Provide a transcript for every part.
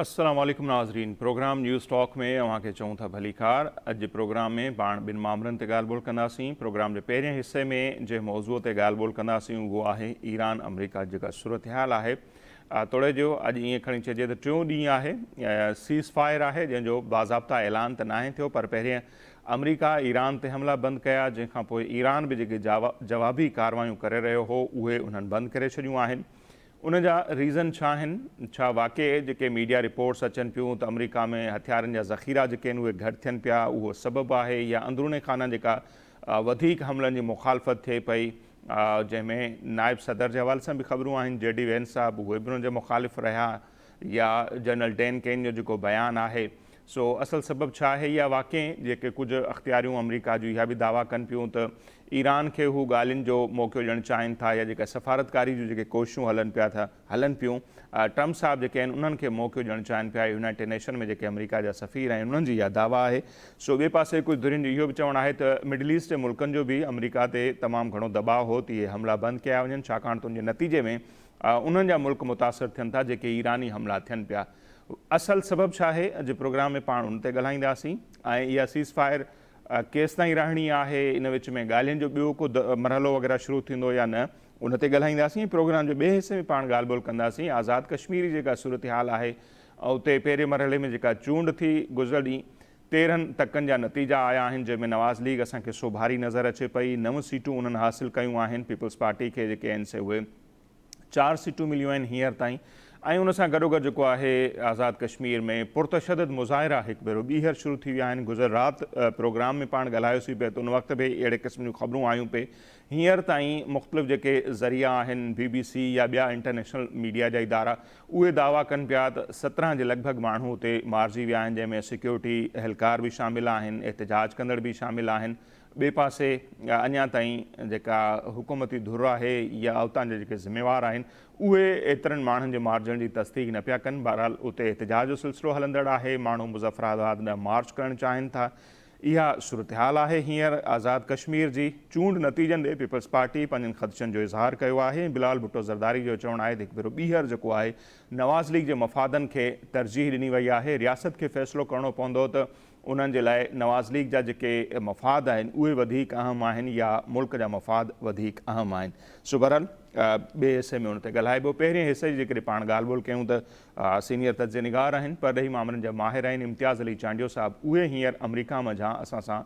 अस्सलाम वालेकुम नाज़रीन। प्रोग्राम न्यूज़ टॉक में अव्हांखे चऊं था भली कार। अॼु प्रोग्राम में पाण ॿिनि मामलनि ते ॻाल्हि ॿोल कंदासीं। प्रोग्राम जे पहिरें हिसे में जंहिं मौज़ूअ ते ॻाल्हि ॿोल कंदासीं उहो आहे ईरान अमरीका जेका सूरत हाल आहे। तोड़े जो अॼु ईअं खणी चइजे त टियों ॾींहुं आहे, सीज़ फायर आहे जंहिंजो बाज़ाब्ता ऐलान त नाहे थियो, पर पहिरें अमरीका ईरान ते हमला बंदि कया, जंहिंखां पोइ ईरान बि जेके जवाबी कार्रवायूं करे रहियो हो उहे उन्हनि बंदि करे छॾियूं आहिनि। उन जा रीज़न छा आहिनि? छा वाक़ई जेके मीडिया रिपोर्ट्स अचनि पियूं त अमरीका में हथियारनि जा ज़ख़ीरा जेके आहिनि उहे घटि थियनि पिया, उहो सबबु आहे, या अंदरूने खाना जेका वधीक हमलनि जी मुखालफ़त थिए पई, जंहिंमें नायब सदर जे हवाले सां बि ख़बरूं आहिनि, JD वैंस साहब उहे बि उन जे मुखालिफ़ रहिया, या जनरल डैन केन जो जेको बयानु आहे। सो असल सबबु छा आहे? या वाक़ई जेके कुझु अख़्तियारियूं अमरीका जूं इहा बि दावा कनि पियूं त ईरान खे हू ॻाल्हियुनि जो मौक़ो ॾियणु चाहिनि था, या जेका सफ़ारतकारी जूं जेके कोशिशूं हलनि पियूं, ट्रम्प साहब जेके आहिनि उन्हनि खे मौक़ो ॾियणु चाहिनि पिया, यूनाइटेड नेशन में जेके अमरीका जा सफ़ीर आहिनि उन्हनि जी इहा दावा आहे। सो ॿिए पासे कुझु धुरियुनि जो इहो बि चवणु आहे त मिडल ईस्ट जे मुल्कनि जो बि अमरीका ते तमामु घणो दबाव हो त इहे हमला बंदि कया वञनि, छाकाणि त उनजे नतीजे में उन्हनि जा मुल्क मुतासिर थियनि था जेके ईरानी हमला थियनि पिया। असल सबबु छा आहे? अॼु प्रोग्राम में पाण उन ते ॻाल्हाईंदासीं, ऐं इहा सीज़ फायर केसि ताईं रहणी आहे, इन विच में ॻाल्हियुनि जो ॿियो को मरहलो वग़ैरह शुरू थींदो या न, उन ते ॻाल्हाईंदासीं। प्रोग्राम जे ॿिए हिसे में पाण ॻाल्हि ॿोल कंदासीं आज़ाद कश्मीर जी जेका सूरत हाल आहे, ऐं उते पहिरें मरहले में जेका चूंड थी गुज़िरियल ॾींहुं 13 टकनि जा नतीजा आया आहिनि, जंहिंमें नवाज़ लीग असांखे सोभारी नज़र अचे पई। 9 सीटूं उन्हनि हासिलु कयूं आहिनि, पीपल्स पार्टी खे जेके आहिनि से उहे 4 सीटूं मिलियूं आहिनि हींअर ताईं। ऐं उन सां गॾोगॾु जेको आहे आज़ाद कश्मीर में पुरतशदद मुज़ाहिरा हिकु भेरो ॿीहर शुरू थी विया आहिनि। गुज़र राति प्रोग्राम में पाण ॻाल्हायोसीं पिए त उन वक़्तु बि अहिड़े क़िस्म जूं ख़बरूं आयूं पे। हींअर ताईं मुख़्तलिफ़ जेके ज़रिया आहिनि, BBC या ॿिया इंटरनेशनल मीडिया जा इदारा, उहे दावा कनि पिया त 17 जे लॻभॻि माण्हू उते मारिजी विया आहिनि, जंहिंमें सिक्योरिटी एहलकार बि शामिल आहिनि, एहतिजाज कंदड़ बि शामिल आहिनि। ॿिए पासे अञा ताईं जेका हुकूमती धुर आहे या उतां जा जेके ज़िम्मेवार आहिनि उहे एतिरनि माण्हुनि जे मारिजण जी तस्दीक न पिया कनि। बहरहाल उते एहतिजाज जो सिलसिलो हलंदड़ आहे, माण्हू मुज़फ़राबाद ॾांहुं मार्च करणु चाहिनि था। इहा सूरत हाल आहे हींअर आज़ाद कश्मीर जी। चूंड नतीजनि ॾे पीपल्स पार्टी पंहिंजनि ख़दशनि जो इज़हार कयो आहे। बिलाल भुट्टो ज़रदारी जो चवणु आहे त हिकु भेरो ॿीहर जेको आहे नवाज़ लीग जे मफ़ादनि खे तरजीह ॾिनी वई आहे। रियासत खे फ़ैसिलो करणो पवंदो त उन्हनि जे लाइ नवाज़ लीग जा जेके मफ़ाद आहिनि उहे वधीक अहम आहिनि, या मुल्क जा मफ़ाद वधीक अहम आहिनि। सो बहरहाल ॿिए हिसे में उन ते ॻाल्हाइबो। पहिरें हिसे जी जेकॾहिं पाण ॻाल्हि ॿोल कयूं त सीनियर तज्ज़े निगार आहिनि, परॾेही मामलनि जा माहिर आहिनि, इम्तियाज़ अली चांडियो साहब, उहे हींअर अमरीका मा असां सां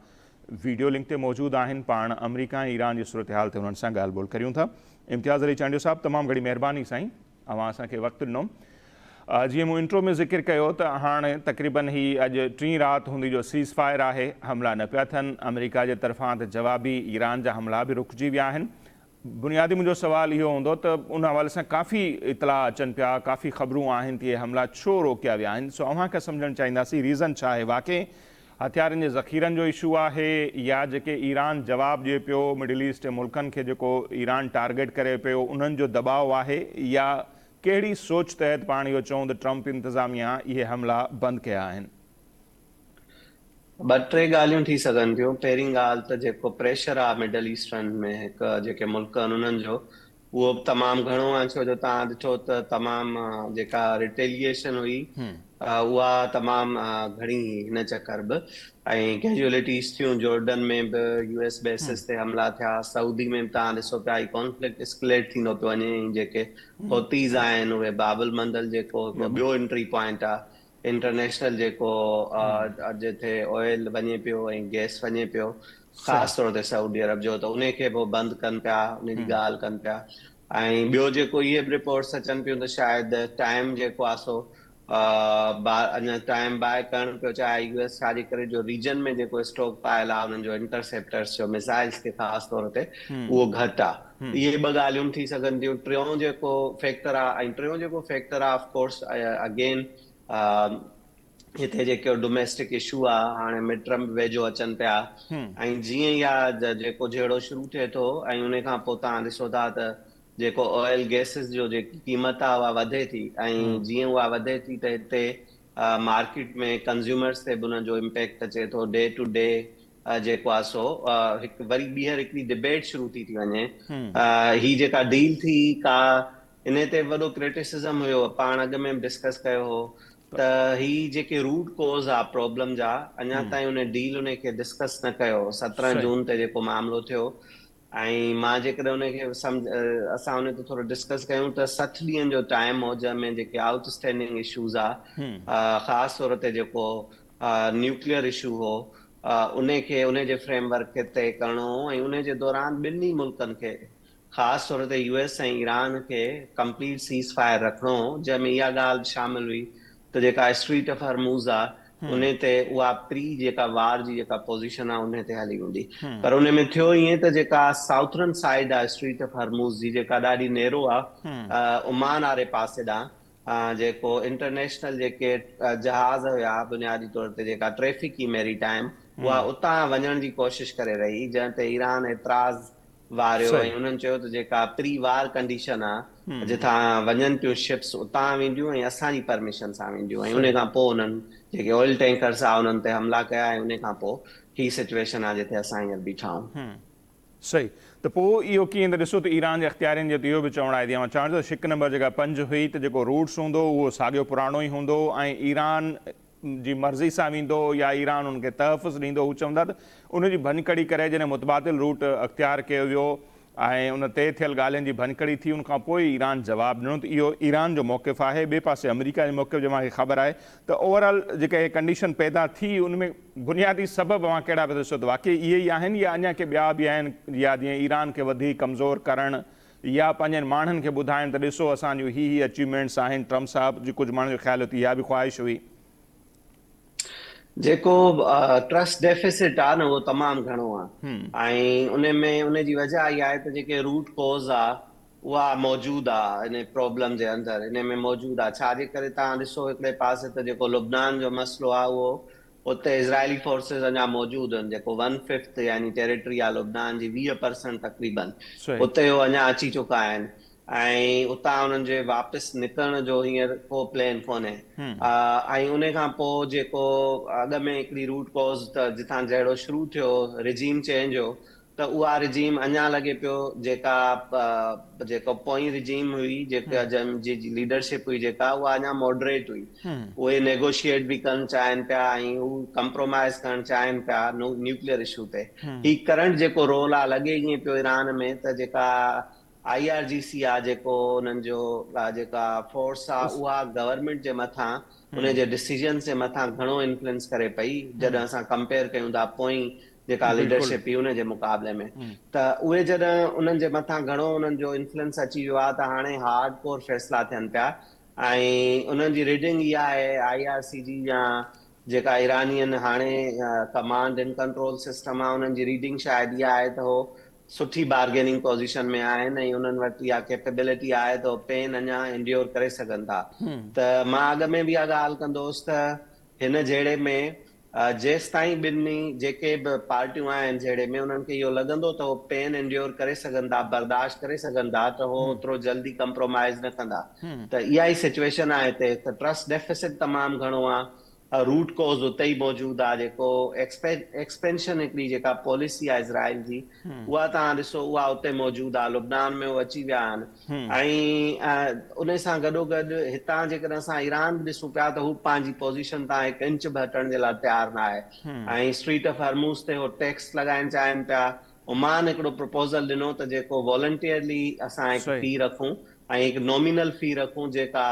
वीडियो लिंक ते मौजूदु आहिनि। पाण अमरीका ऐं ईरान जी सूरत हाल ते उन्हनि सां ॻाल्हि ॿोल करियूं था। इम्तियाज़ अली चांडियो साहब, तमामु घणी महिरबानी साईं, अव्हां असांखे वक़्तु ॾिनो। जीअं मूं इंट्रो में ज़िक्र कयो त हाणे तक़रीबन ही अॼु टीं राति हूंदी जो सीज़ फायर आहे, हमला न पिया थियनि अमरीका जे तरफ़ां, त जवाबी ईरान जा हमला बि रुकिजी विया आहिनि। बुनियादी मुंहिंजो सुवाल इहो हूंदो त उन हवाले सां काफ़ी इतला अचनि पिया, काफ़ी ख़बरूं आहिनि त इहे हमला छो रोकिया विया आहिनि। सो अव्हांखे सम्झणु चाहींदासीं रीज़न छा आहे? वाक़ई हथियारनि जे ज़ख़ीरनि जो इशू आहे, या जेके ईरान जवाबु ॾिए पियो मिडल ईस्ट जे मुल्कनि खे जेको ईरान टारगेट करे पियो उन्हनि जो दबाव आहे, या कहिड़ी सोच तहत पाण इहो चऊं त ट्रम्प इंतिज़ामिया इहे हमला बंदि कया आहिनि? ॿ टे ॻाल्हियूं थी सघनि थियूं। पहिरीं ॻाल्हि त जेको प्रेशर आहे मिडल ईस्टर्न में हिकु जेके मुल्क आहिनि उन्हनि जो, उहो बि तमामु घणो आहे। छो जो तव्हां ॾिठो त तमामु जेका रिटेलिएशन हुई उहा तमामु घणी हिन चकर बि, ऐं कैजुअलिटीज़ थियूं। जॉर्डन में बि US बेसिस ते हमला थिया, सऊदी में बि तव्हां ॾिसो पिया ही कॉन्फ्लिक्ट एस्केलेट थींदो पियो वञे। जेके हौतीज़ आहिनि उहे बाबल मंदल जेको ॿियो एंट्री पॉइंट आहे इंटरनेशनल, जेको जिथे ऑयल वञे पियो ऐं गैस वञे पियो, ख़ासि तौर ते सऊदी अरब जो, त उन खे पोइ बंदि कनि पिया, उन जी ॻाल्हि कनि पिया। ऐं ॿियो जेको इहे बि रिपोर्ट्स अचनि पियूं त शायदि टाइम जेको आहे सो अञा टाइम बाय करणु पियो चाहे US, छाजे करे जो रीजन में जेको स्टॉक पायल आहे उन्हनि जो इंटरसेप्टर्स जो मिसाइल्स खे ख़ासि तौर ते उहो घटि आहे। इहे ॿ ॻाल्हियूं थी सघनि थियूं। टियों जेको फैक्टर आहे, ऐं टियों जेको फैक्टर आहे ऑफकोर्स अगेन हिते जेको डोमेस्टिक इशू आहे, हाणे मिड टर्म वेझो अचनि पिया, ऐं जीअं इहा जेको जहिड़ो शुरू थिए थो ऐं उन खां पोइ तव्हां ॾिसो था त जेको ऑयल गैसिस जो जेकी क़ीमत आहे उहा वधे थी, ऐं जीअं उहा वधे थी त हिते मार्केट में कंज़्यूमर्स ते बि उन जो इम्पैक्ट अचे थो। डे टू डे जेको आहे सो हिकु वरी ॿीहर हिकिड़ी डिबेट शुरू थी वञे। ही जेका डील थी का इन ते वॾो क्रिटिसिज़म हुयो, पाण अॻु में बि डिस्कस कयो हो। त ही जेके रूट कोज़ आहे प्रॉब्लम जा अञा ताईं उन डील उन खे डिस्कस न कयो 17 सही जून ते जेको मामिलो थियो ऐं मां जेकॾहिं उनखे असां उन ते थोरो डिस्कस कयूं त 60 ॾींहंनि जो टाइम हो जंहिंमें जेके आउटस्टैंडिंग इशूज़ आहे ख़ासि तौर ते जेको न्यूक्लियर इशू हो उनखे उनजे फ्रेमवर्क खे तय करणो हो ऐं उन जे दौरान ॿिन्ही मुल्कनि खे ख़ासि तौर ते US ऐं ईरान खे कंप्लीट सीज़ फायर रखिणो हो जंहिंमें इहा ॻाल्हि शामिल हुई त जेका स्ट्रीट ऑफ हॉर्मुज़ आहे उन ते उहा प्री जेका वार जी जेका पोज़ीशन आहे उन ते हली हूंदी पर उन में थियो ईअं त जेका साउथर्न साइड आहे स्ट्रीट ऑफ हॉर्मुज़ जी जेका ॾाढी नेरो आहे ओमान वारे पासे ॾांहुं जेको इंटरनेशनल जेके जहाज़ हुया बुनियादी तौर ते जेका ट्रैफिक ई मेरी टाइम उहा उतां वञण जी कोशिश करे रही जंहिं ते ईरान एतिराज़ वारियो ऐं उन्हनि चयो त जेका प्री वार कंडीशन आहे जिथां वञनि पियूं शिप्स उतां वेंदियूं ऐं असांजी परमिशन सां वेंदियूं ऐं उन खां पोइ उन्हनि जेके ऑयल टैंकर्स आहे उन्हनि ते हमला कया ऐं उन खां पोइ ही सिचुएशन आहे जिते असां हींअर बीठा आहियूं सही त पोइ इहो कीअं त ॾिसो त ईरान जे अख़्तियारनि जो त इहो बि चवणु आहे मां चवां थो शिक नंबर जेका 5 हुई त जेको रूट्स हूंदो उहो साॻियो पुराणो ई हूंदो ऐं ईरान जी मर्ज़ी सां वेंदो या ईरान उनखे तहफ़ुज़ ॾींदो हू चवंदा त उनजी भञकड़ी करे जॾहिं मुतबादिल रूट अख़्तियार कयो वियो ऐं उन ते थियल ॻाल्हियुनि जी भञकड़ी थी उनखां पोइ ईरान जवाबु ॾिनो त इहो ईरान जो मौक़िफ़ आहे ॿिए पासे अमेरिका जो मौक़िफ़ जो मूंखे ख़बर आहे त ओवरऑल जेके कंडीशन पैदा थी उनमें बुनियादी सबब अवां कहिड़ा पिया ॾिसो त वाक़ई इहे ई आहिनि या अञा के ॿिया बि आहिनि या जीअं ईरान खे वधीक कमज़ोर करणु या पंहिंजनि माण्हुनि खे ॿुधाइनि त ॾिसो असांजूं ही अचीवमेंट्स आहिनि ट्रम्प साहब जी कुझु माण्हुनि जो ख़्यालु इहा बि ख़्वाहिश हुई जेको ट्रस्ट डेफिसिट आहे न उहो तमामु घणो आहे ऐं उन में उन जी वजह इहा आहे त जेके रूट कोज़ आहे उहा मौजूदु आहे इन प्रॉब्लम जे अंदरि इन में मौजूदु आहे छाजे करे तव्हां ॾिसो हिकिड़े पासे त जेको लुबनान जो मसइलो आहे उहो उते इज़राइली फोर्सिस अञा मौजूदु आहिनि जेको 1/5 यानी टेरिटरी आहे लुबनान जी 20% तक़रीबन उते हो अञा अची चुका आहिनि ऐं उतां उन्हनि जे वापसि निकिरण जो हींअर को प्लान कोन्हे ऐं उन खां पोइ जेको अॻ में हिकिड़ी रूट कोज़ त जितां जहिड़ो शुरू थियो रिजीम चेंज हो त उहा रिजीम अञा लॻे पियो जेको पोइ रिजीम हुई जेका जी लीडरशिप हुई जेका उहा अञा मॉडरेट हुई उहे नेगोशिएट बि करणु चाहिनि पिया ऐं हू कंप्रोमाइज़ करणु चाहिनि पिया न्यूक्लियर इशू ते ही करंट जेको रोल आहे लॻे ईअं पियो ईरान में त जेका IRGC आहे जेको उन्हनि जो जेका फोर्स आहे उहा गवर्नमेंट जे मथां उन जे डिसीजन जे मथां घणो इन्फ्लुएंस करे पई जॾहिं असां कंपेयर कयूं था पोइ जेका लीडरशिप हुई उन जे मुक़ाबले में त उहे जॾहिं उन्हनि जे मथां घणो उन्हनि जो इन्फ्लुएंस अची वियो आहे त हाणे हार्ड कोर फ़ैसिला थियनि पिया ऐं उन्हनि जी रीडिंग इहा आहे IRC जी या जेका ईरानियन हाणे कमांड एंड कंट्रोल सिस्टम आहे उन्हनि जी रीडिंग शायदि इहा आहे त हो सुठी बार्गेनिंग पोज़ीशन में आहिनि ऐं उन्हनि वटि इहा कैपेबिलिटी आहे त पेन अञा इंड्योर करे सघनि था त मां अॻ में बि इहा ॻाल्हि कंदोसि त हिन जहिड़े में जेसि ताईं ॿिन्ही जेके बि पार्टियूं आहिनि जहिड़े में उन्हनि खे इहो लॻंदो त उहो पेन इंड्योर करे सघनि था बर्दाश्त करे सघनि था त उहो ओतिरो जल्दी कंप्रोमाइज़ न कंदा त इहा ई सिचुएशन आहे हिते त ट्रस्ट डेफिसिट तमामु घणो आहे रूट कोज़ उते ई मौजूदु आहे जेको एक्सपेंशन हिकिड़ी जेका पॉलिसी आहे इज़राइल जी उहा तव्हां ॾिसो उहा उते मौजूदु आहे लुबनान में उहे अची विया आहिनि ऐं उन सां गॾोगॾु हितां जेकॾहिं असां ईरान बि ॾिसूं पिया त हू पंहिंजी पोज़ीशन तां हिकु इंच बि हटण जे लाइ तयारु न आहे ऐं स्ट्रीट ऑफ हॉर्मुज़ ते हो टैक्स लॻाइण चाहिनि पिया ओमान हिकिड़ो प्रपोज़ल ॾिनो त जेको वॉलंटियरली असां हिकु फी रखूं ऐं हिकु नॉमिनल फी रखूं जेका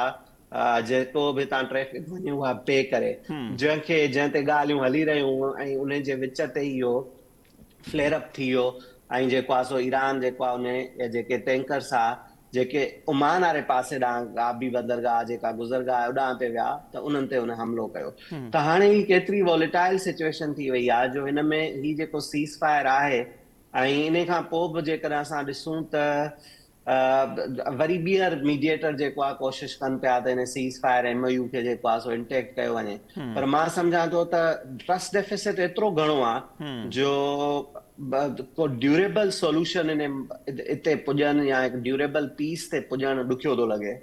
जेको बि तव्हां ट्रैफिक वञे उहा पे करे जंहिं ते ॻाल्हियूं हली रहियूं ऐं उन जे विच ते इहो फ्लेयर अप थी वियो ऐं जेको आहे सो ईरान जेको आहे उन जेके टैंकर्स आहे जेके ओमान वारे पासे ॾांहुं आबी बंदरगाह जेका गुज़रगाह उॾां ते विया त उन्हनि ते उन हमलो कयो त हाणे ही केतिरी वॉलेटाइल सिचुएशन थी वई आहे जो हिन में ही जेको सीज़ फायर आहे ऐं इन खां पोइ बि जेकॾहिं असां ॾिसूं त वरी ॿीहर मीडिएटर जेको आहे कोशिशि कनि पिया त हिन सीज़ फायर MOU खे जेको आहे सो इंटेक्ट कयो वञे पर मां सम्झां थो त ट्रस्ट डेफिसिट एतिरो घणो आहे जो को ड्यूरेबल सॉल्यूशन हिते पुॼनि या हिकु ड्यूरेबल पीस ते पुॼणु ॾुखियो थो लॻे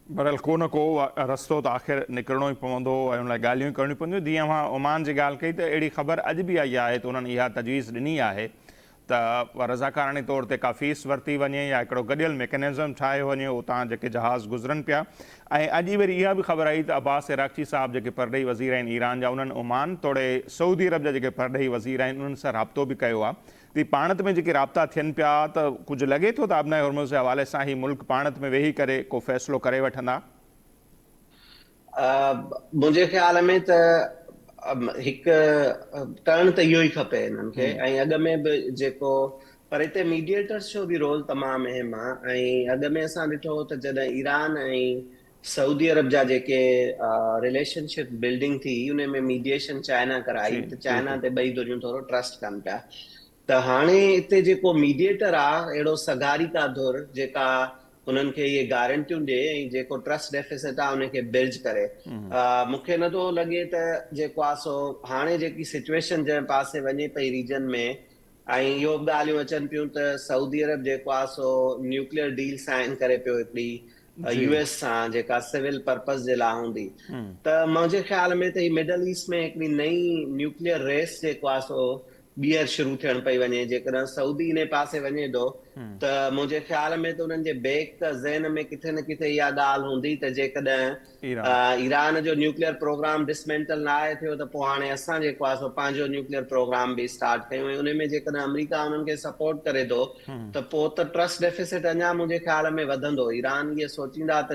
बहरहाल को न को रस्तो त आख़िर निकिरणो ई पवंदो ऐं उन लाइ ॻाल्हियूं ई करणियूं पवंदियूं जीअं मां ओमान जी ॻाल्हि कई त अहिड़ी ख़बर अॼु बि आई आहे त उन्हनि इहा तजवीज़ ॾिनी आहे त त रज़ाकारानी तौर ते का फीस वरिती वञे या हिकिड़ो गॾियल मैकेनिज़म ठाहियो वञे उतां जेके जहाज़ गुज़रनि पिया। ऐं अॼु वरी इहा बि ख़बर आई त अब्बास इराक़ची साहब जेके परॾेही वज़ीर आहिनि ईरान जा, उन्हनि ओमान तोड़े सऊदी अरब जा जेके परॾेही वज़ीर आहिनि उन्हनि सां राब्तो बि कयो आहे। त पाणत में जेके राब्ता थियनि पिया त कुझु लॻे थो त आबनाए हुर्मुज़ जे हवाले सां ही मुल्क पाणत में वेही करे को फ़ैसिलो करे वठंदा? मुंहिंजे ख़्याल में त हिकु टर्न त इहो ई खपे हिननि खे। ऐं अॻु में बि जेको पर हिते मीडिएटर्स जो बि रोल तमामु अहम आहे। ऐं अॻु में असां ॾिठो त जॾहिं ईरान ऐं सऊदी अरब जा जेके रिलेशनशिप बिल्डिंग थी उन में मीडिएशन चाइना कराई त चाइना ते ॿई दुनियूं थोरो ट्रस्ट कनि पिया। त हाणे हिते जेको मीडिएटर आहे अहिड़ो सगारीका धुर जेका उन्हनि खे इहे गारंटियूं ॾिए ऐं जेको ट्रस्ट डेफिसिट आहे उनखे बिल्ड करे। मूंखे नथो लॻे त जेको आहे सो हाणे जेकी सिचुएशन जंहिं पासे वञे पई रीजन में ऐं इहो बि ॻाल्हियूं अचनि पियूं त सऊदी अरब जेको आहे सो न्यूक्लियर डील साइन करे पियो हिकिड़ी यूएस सां जेका सिविल पर्पस जे लाइ हूंदी। त मुंहिंजे ख़्याल में त ही मिडल ईस्ट में हिकिड़ी नई न्यूक्लियर रेस जेको आहे सो ॿीहर शुरू थियण पई वञे। जेकॾहिं सऊदी इन पासे वञे थो त मुंहिंजे ख़्याल में त उन्हनि जे बैक त ज़हन में किथे न किथे इहा ॻाल्हि हूंदी त जेकॾहिं ईरान जो न्यूक्लियर प्रोग्राम डिसमेंटल न आहे थियो त पोइ हाणे असां जेको आहे सो पंहिंजो न्यूक्लियर प्रोग्राम बि स्टार्ट कयूं। ऐं उन में जेकॾहिं अमेरिका उन्हनि खे सपोर्ट करे थो त पोइ त ट्रस्ट डेफिसिट अञा मुंहिंजे ख़्याल में वधंदो। ईरान इहे सोचींदा त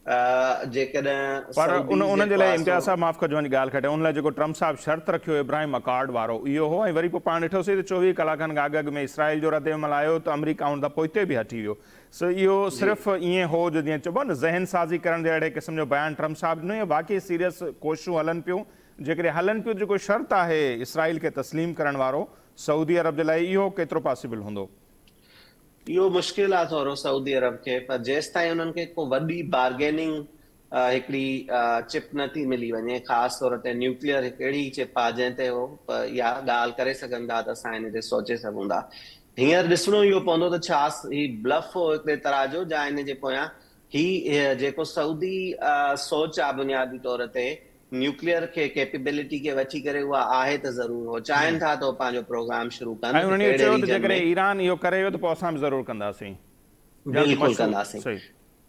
पर उनजे लाइ इम्तियाज़ साहब माफ़ कजो वञी ॻाल्हि खटे, उन लाइ जेको ट्रम्प साहब शर्त रखियो इब्राहिम अकॉर्ड वारो इहो हो। ऐं वरी पोइ पाण ॾिठोसीं त 24 कलाकनि खां अॻु में इसराइल जो रद्द अमल आयो त अमेरिका उन खां पोइ हिते बि हटी वियो। सो इहो सिर्फ़ु ईअं हो जो जीअं चइबो न ज़हन साज़ी करण जे अहिड़े क़िस्म जो बयानु ट्रम्प साहब ॾिनो या बाक़ी सीरियस कोशिशूं हलनि पियूं? जेकॾहिं हलनि पियूं जेको शर्त आहे इसराइल खे तस्लीम करण वारो सऊदी अरब जे लाइ इहो केतिरो पॉसिबल हूंदो? इहो मुश्किल आहे थोरो सऊदी अरब खे। पर जेसिताईं उन्हनि खे को वॾी बार्गेनिंग हिकिड़ी चिप नथी मिली वञे, ख़ासि तौर ते न्यूक्लियर हिकु अहिड़ी चिप आहे जंहिं ते हो इहा ॻाल्हि करे सघनि था त असां हिन ते सोचे सघूं था। हींअर ॾिसणो इहो पवंदो त छा ही ब्लफ हो हिकिड़े तरह जो या हिन जे पोयां ही जेको सऊदी सोच आहे बुनियादी तौर ते न्यूक्लियर खे कैपेबिलिटी खे वठी करे उहा आहे त ज़रूर हो चाहिनि था त पंहिंजो प्रोग्राम शुरू कनि। ऐं उन्हनि चयो त जेकॾहिं ईरान इहो करे वियो त पोइ असां बि ज़रूरु कंदासीं। बिल्कुलु कंदासीं,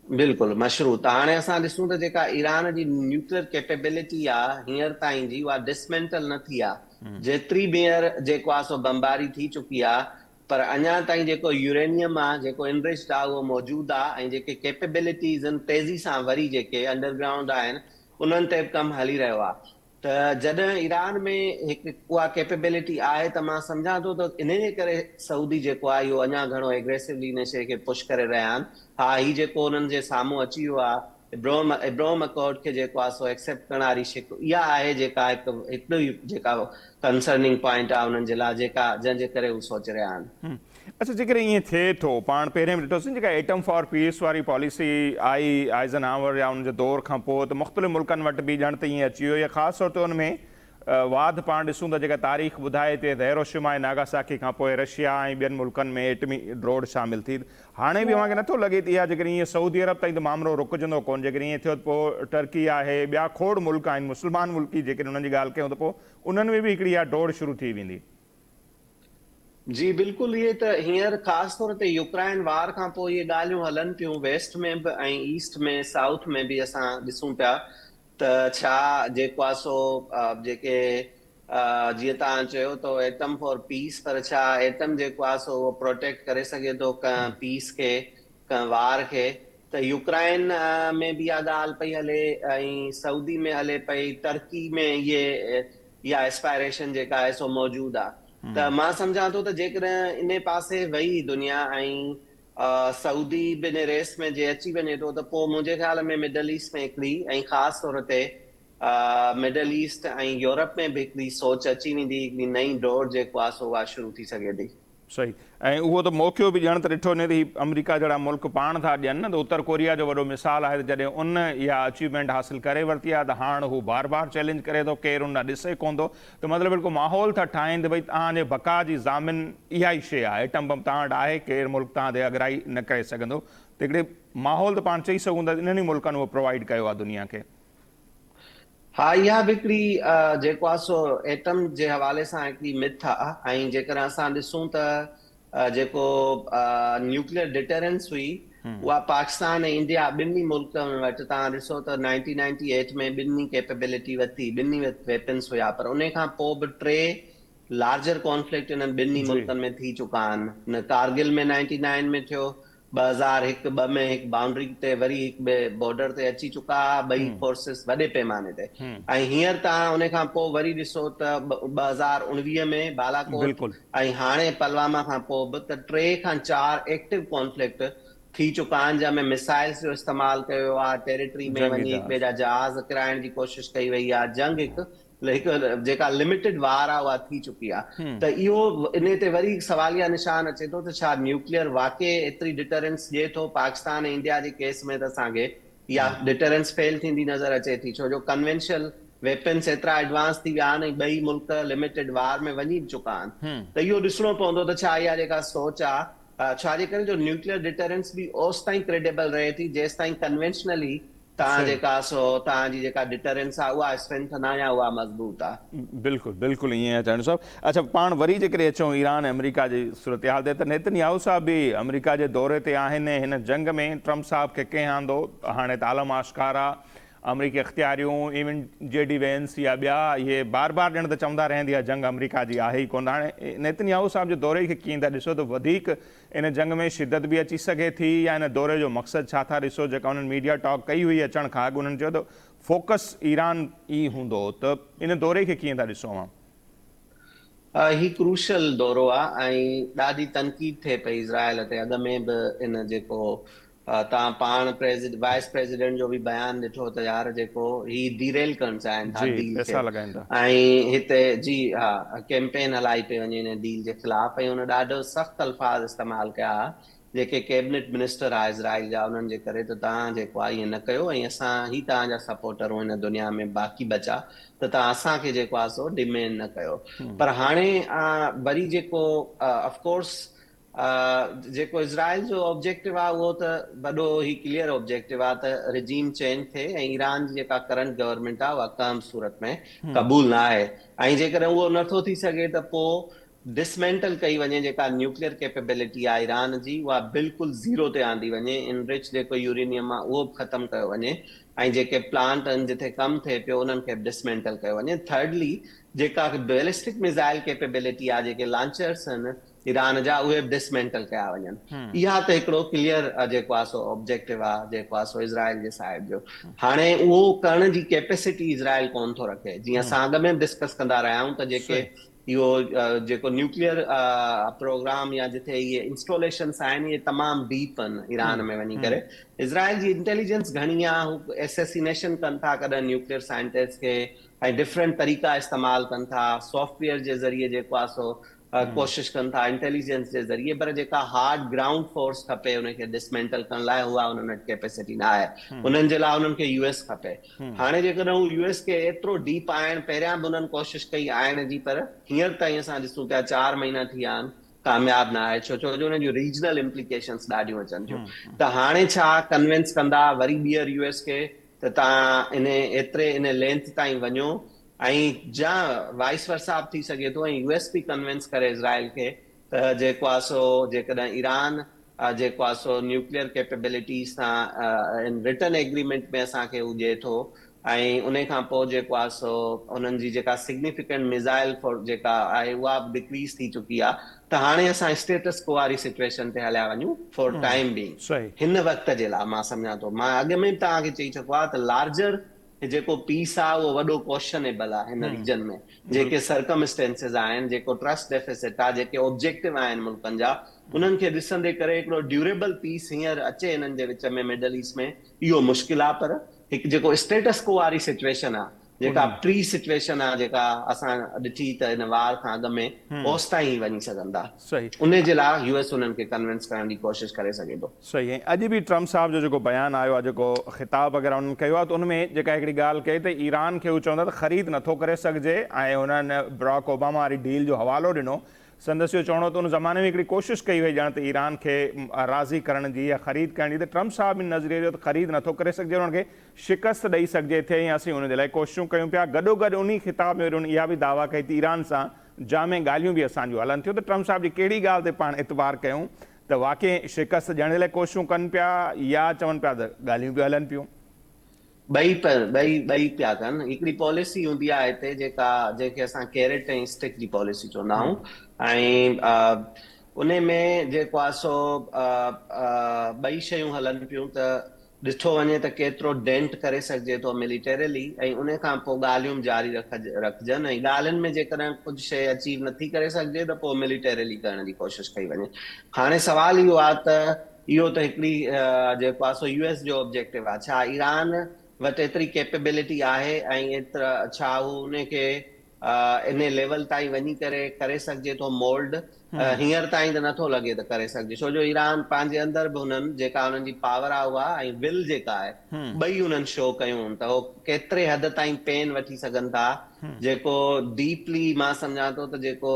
बिल्कुलु मशरूत। हाणे असां ॾिसूं त जेका ईरान जी न्यूक्लियर कैपेबिलिटी आहे हींअर ताईं जी उहा डिसमेंटल न थी आहे। जेतिरी ॿीहर जेको आहे सो बमबारी थी चुकी आहे पर अञा ताईं जेको यूरेनियम आहे जेको इनरिच्ड आहे उहो मौजूदु आहे। ऐं जेके कैपेबिलिटीज़ आहिनि तेज़ी सां वरी जेके अंडरग्राउंड आहिनि उन्हनि ते बि कमु हली रहियो आहे। त जॾहिं ईरान में हिकु उहा कैपेबिलिटी आहे त मां सम्झां थो त इन जे करे सऊदी जेको आहे इहो अञा घणो एग्रेसिवली इन शइ खे पुश करे रहिया आहिनि। हा, ही जेको उन्हनि जे साम्हूं अची वियो आहे इब्राहिम अकॉर्ड खे जेको आहे सो एक्सेप्ट करण वारी शिक इहा आहे जेका हिकिड़ो ई जेका कंसर्निंग पॉइंट आहे उन्हनि जे लाइ जेका जंहिंजे करे हू सोचे रहिया आहिनि। अच्छा, जेकॾहिं ईअं थिए थो पाण पहिरें बि ॾिठोसीं जेका एटम फॉर पीस वारी पॉलिसी आई आइज़नहावर या उनजे दौर खां पोइ त मुख़्तलिफ़ मुल्कनि वटि बि ॼण त ईअं अची वियो या ख़ासि तौर ते उन में वाद पाण ॾिसूं त जेका तारीख़ ॿुधाए ते हिरोशिमा ऐं नागासाकी खां पोइ रशिया ऐं ॿियनि मुल्कनि में एटमी ड्रोड शामिल थी। हाणे बि मूंखे नथो लॻे त इहा जेकॾहिं ईअं सऊदी अरब ताईं त मामिलो रुकजंदो कोन। जेकॾहिं ईअं थियो त पोइ टर्की आहे ॿिया खोड़ मुल्क आहिनि मुस्लमान मुल्क जेकॾहिं उन्हनि जी ॻाल्हि कयूं त पोइ उन्हनि में बि हिकिड़ी इहा डोड़ शुरू थी वेंदी। जी बिल्कुलु, इहे त हींअर ख़ासि तौर ते यूक्राइन वार खां पोइ इहे ॻाल्हियूं हलनि पियूं वेस्ट में बि ऐं ईस्ट में साउथ में बि असां ॾिसूं पिया त छा जेको आहे सो जेके जीअं तव्हां चयो त एटम फॉर पीस, पर छा एटम जेको आहे सो उहो प्रोटेक्ट करे सघे थो पीस खे वार खे। त यूक्राइन में बि इहा ॻाल्हि पई हले ऐं सऊदी में हले पई, टर्की में इहा एस्पायरेशन जेका आहे सो मौजूदु आहे। त मां सम्झां थो त जेकॾहिं इन पासे वई दुनिया ऐं सऊदी बि इन रेस में जे अची वञे थो त पोइ मुंहिंजे ख़्याल में मिडल ईस्ट में हिकिड़ी ऐं ख़ासि तौर ते मिडल ईस्ट ऐं यूरोप में बि हिकिड़ी सोच अची वेंदी, हिकिड़ी नई दौर जेको आहे सो उहा शुरू थी सघे थी। सही, ऐं उहो त मौक़ियो बि ॼण त ॾिठो वञे त अमेरिका जहिड़ा मुल्क पाण था ॾियनि न। त उत्तर कोरिया जो वॾो मिसाल आहे त जॾहिं उन इहा अचीवमेंट हासिल करे वरिती आहे त हाणे हू बार बार चैलेंज करे थो, केरु उन ॾिसे कोन थो। त मतिलबु हिकिड़ो माहौल था ठाहिनि त भई तव्हांजे बका जी ज़ामिन इहा ई शइ आहे, एटम बम तव्हां वटि आहे, केरु मुल्क तव्हां ते अगराई न करे सघंदो। त हिकिड़े माहौल त पाण चई सघूं था इन्हनि मुल्कनि उहो प्रोवाइड कयो आहे दुनिया खे। हा, इहा बि हिकिड़ी जेको आहे सो एटम जे हवाले सां हिकिड़ी मिथ आहे। ऐं जेकर असां ॾिसूं त जेको न्यूक्लियर डिटरेंस हुई उहा पाकिस्तान ऐं इंडिया ॿिन्ही मुल्कनि वटि तव्हां ॾिसो त 1998 में ॿिन्ही कैपेबिलिटी वरिती, ॿिन्ही वेपन्स हुया, पर उन खां पोइ बि टे लार्जर कॉन्फ्लिक्ट इन्हनि ॿिन्ही जी मुल्कनि में थी चुका आहिनि। न कारगिल में 99 में थियो, 2001-2 में हिकु बाउंड्री ते वरी हिकु बॉर्डर ते अची चुका, ॿई फोर्सिस वॾे पैमाने ते। ऐं हींअर तव्हां उन खां पोइ वरी ॾिसो त 2019 में बालाकोट बिल्कुलु ऐं हाणे पलवामा खां पोइ बि त 3 खां 4 एक्टिव कॉन्फ्लिक्ट थी चुका आहिनि, जंहिंमें मिसाइल्स जो इस्तेमालु कयो वियो आहे, टेरिटरी में जंगी वञी हिक ॿिए जहाज़ जा जहाज़ किराइण जी कोशिश कई वई आहे। जंग हिकु जेका लिमिटेड वार आहे उहा थी चुकी आहे। त इहो इन ते वरी सवालिया निशान अचे थो त छा न्यूक्लियर वाकई एतिरी डिटरेंस ॾिए थो पाकिस्तान ऐं इंडिया जे केस में, त असांखे इहा डिटरेंस फेल थींदी नज़र अचे थी, छो जो कन्वेंशनल वेपन्स एतिरा एडवांस थी विया आहिनि ऐं ॿई मुल्क लिमिटेड वार में वञी चुका आहिनि। त इहो ॾिसणो पवंदो त छा इहा जेका सोच आहे, छाजे करे जो न्यूक्लियर डिटरेंस बि ओस ताईं क्रेडिबल रहे थी जेसि ताईं कन्वेंशनली तव्हां सही जेका सो तव्हांजी जेका डिटरेंस आहे उहा स्ट्रेंथन आहे या उहा मज़बूत आहे। बिल्कुलु बिल्कुलु ईअं चवण साहब। अच्छा, पाण वरी जेकॾहिं अचूं ईरान ऐं अमेरिका जी सूरत हाल ते, त नेतन्याहू साहब बि अमेरिका जे दौरे ते आहिनि। हिन जंग में ट्रम्प साहब खे कंहिं आंदो, हाणे त आलम आश्कारा अमरीकी अख़्तियारियूं, इवन JD वेंस या ॿिया, इहे बार बार ॼण त चवंदा रहंदी आहे जंग अमरीका जी आहे ई कोन। हाणे नेतन्याहू साहब जे दौरे खे कीअं था ॾिसो, त वधीक इन जंग में शिदत बि अची सघे थी, या इन दौरे जो मक़सदु छा था ॾिसो? जेका उन्हनि मीडिया टॉक कई हुई अचण खां अॻु, उन्हनि चयो त फोकस ईरान ई हूंदो, त इन दौरे खे कीअं था ॾिसो अव्हां? ही क्रूशल दौरो आहे ऐं ॾाढी तनक़ीद थिए पई इज़राइल ते। अॻ में बि इन जेको तव्हां पाण वाइस प्रेसिडेंट जो बि बयानु ॾिठो त यार जेको ही डीरेल करणु चाहिनि था जी, डील खे, पैसा लॻाइनि था। ऐं हिते जी हा कैंपेन हलाई पई वञे हिन डील जे ख़िलाफ़, ऐं हुन ॾाढो सख़्तु अल्फाज़ इस्तेमालु कया जेके कैबिनेट मिनिस्टर आहे इज़राइल जा, उन्हनि जे करे त तव्हां जेको आहे ईअं न कयो, ऐं असां ही तव्हांजा सपोर्टर आहियूं हिन दुनिया में बाक़ी बचा, त तव्हां असांखे जेको आहे सो डिमेंड न कयो। पर हाणे वरी जेको ऑफकोर्स जेको इज़राइल जो ऑब्जेक्टिव आहे उहो त वॾो ही क्लियर ऑब्जेक्टिव आहे त रिजीम चेंज थिए ऐं ईरान जी जेका करंट गवर्नमेंट आहे उहा कंहिं सूरत में क़बूल न आहे। ऐं जेकॾहिं उहो नथो थी सघे त पोइ डिसमेंटल कई वञे जेका न्यूक्लियर कैपेबिलिटी आहे ईरान जी, उहा बिल्कुलु ज़ीरो ते आंदी वञे। इनरिच जेको यूरेनियम आहे उहो बि ख़तमु कयो वञे, ऐं जेके प्लांट आहिनि जिथे कमु थिए पियो उन्हनि खे डिसमेंटल कयो वञे। थर्डली, जेका बैलिस्टिक मिसाइल कैपेबिलिटी आहे, जेके लॉन्चर्स आहिनि ईरान जा, उहे बि डिसमेंटल कया वञनि। इहा त हिकिड़ो क्लियर जेको आहे सो ऑब्जेक्टिव आहे जेको आहे सो इज़राइल जे साइड जो। हाणे उहो करण जी कैपेसिटी इज़राइल कोन थो रखे। जीअं असां अॻ में बि डिस्कस कंदा रहिया आहियूं त जेके सही इहो जेको न्यूक्लियर प्रोग्राम या जिथे इहे इंस्टॉलेशंस आहिनि, इहे तमामु डीप आहिनि ईरान में वञी करे। इज़राइल जी इंटेलिजेंस घणी आहे, हू एसेसिनेशन कनि था कॾहिं न्यूक्लियर साइंटिस्ट खे, ऐं डिफरेंट तरीक़ा इस्तेमालु कनि था, सॉफ्टवेयर जे ज़रिए जेको आहे सो कोशिश कनि था, इंटेलिजेंस जे ज़रिए, पर जेका हार्ड ग्राउंड फोर्स खपे उनखे डिसमेंटल करण लाइ, उहा उन्हनि वटि कैपेसिटी न आहे। उन्हनि जे लाइ उन्हनि खे US खपे। हाणे जेकॾहिं हू US खे एतिरो डीप आहिनि, पहिरियां बि उन्हनि कोशिश कई आइण जी, पर हींअर ताईं असां ॾिसूं पिया 4 महीना थी विया आहिनि, कामयाब न आहे, छो जो हुननि जूं रीजनल इम्प्लीकेशंस ॾाढियूं अचनि थियूं। त हाणे छा कन्विंस कंदा वरी ॿीहर US खे त तव्हां एतिरे इन लेंथ ताईं वञो, ऐं जा वाइस वर्सा थी सघे थो, ऐं US बि कन्विंस करे इज़राइल खे त जेको आहे सो जेकॾहिं ईरान जेको आहे सो न्यूक्लियर कैपेबिलिटीज़ सां इन रिटर्न एग्रीमेंट में असांखे हुजे थो, ऐं उन खां पोइ जेको आहे सो उन्हनि जी जेका सिग्निफिकेंट मिसाइल जेका आहे उहा बि डिक्रीज़ थी चुकी आहे, त हाणे असां स्टेटस को वारी सिचुएशन ते हलिया वञूं फॉर टाइम बीइंग। सही हिन वक़्त जे लाइ मां सम्झां थो, मां अॻ में तव्हांखे चई चुको आहे त लार्जर जेको पीस आहे उहो वॾो क्वेश्चनेबल आहे हिन रीजन में। जेके सर्कमस्टेंसेस आहिनि, जेको ट्रस्ट डेफिसिट आहे, जेके ऑब्जेक्टिव आहिनि मुल्कनि जा, उन्हनि खे ॾिसंदे करे हिकिड़ो ड्यूरेबल पीस हींअर अचे हिननि जे विच में मिडल ईस्ट में, इहो मुश्किल आहे। पर हिकु जेको स्टेटस को वारी सिचुएशन आहे, जेका प्री सिचुएशन आहे, जेका असां ॾिठी त हिन वार खां अॻ में, ओस ताईं वञी सघंदा। सही उन जे लाइ US उन्हनि खे कन्विंस करण जी कोशिश करे सघे थो। सही ऐं अॼु बि ट्रम्प साहब जो जेको बयानु आयो आहे, जेको ख़िताब वग़ैरह उन्हनि कयो आहे, त उनमें जेका हिकिड़ी ॻाल्हि कई त ईरान खे हू चवंदा त ख़रीद नथो करे सघिजे, ऐं हुननि बराक ओबामा वारी डील जो हवालो ॾिनो। संदसि इहो चवणो त उन ज़माने में हिकिड़ी कोशिशि कई वई ॼण त ईरान खे राज़ी करण जी या ख़रीद करण जी, त ट्रम्प साहब इन नज़रिए जो त ख़रीद नथो करे सघिजे, उन्हनि खे शिकस्त ॾेई सघिजे थिए ऐं असीं उन जे लाइ कोशिशूं कयूं पिया। गॾोगॾु उन ख़िताब में उन्हनि इहा बि दावा कई त ईरान सां जामे ॻाल्हियूं बि असांजूं हलनि थियूं, त ट्रम्प साहब जी कहिड़ी ॻाल्हि ते पाण एतबार कयूं त वाक़ई शिकस्त ॾियण जे लाइ कोशिशूं कनि पिया या चवनि पिया त ॻाल्हियूं बि हलनि पियूं? ॿई पिया कनि। हिकिड़ी पॉलिसी हूंदी आहे हिते जंहिंखे असां कैरेट ऐं स्टिक जी पॉलिसी चवंदा आहियूं, ऐं उन में जेको आहे सो ॿई शयूं हलनि पियूं त ॾिठो वञे त केतिरो डेंट करे सघिजे थो मिलिटरीली, ऐं उन खां पोइ ॻाल्हियूं जारी रखजनि, ऐं ॻाल्हियुनि में जेकॾहिं कुझु शइ अचीव नथी करे सघिजे त पोइ मिलिटरीली करण जी कोशिशि कई वञे। हाणे सवाल इहो आहे त इहो त हिकिड़ी जेको आहे सो यूएस जो ऑब्जेक्टिव आहे, छा ईरान वटि एतिरी कैपेबिलिटी आहे ऐं एतिरा छा हू उनखे इन लेवल ताईं वञी करे सघिजे थो मोल्ड? हींअर ताईं त नथो लॻे त करे सघिजे, छो जो ईरान पंहिंजे अंदरि बि हुननि जेका हुननि जी पावर आहे उहा ऐं विल जेका आहे ॿई हुननि शो कयूं त हो केतिरे हद ताईं पेन वठी सघनि था, जेको डीपली मां सम्झां थो त जेको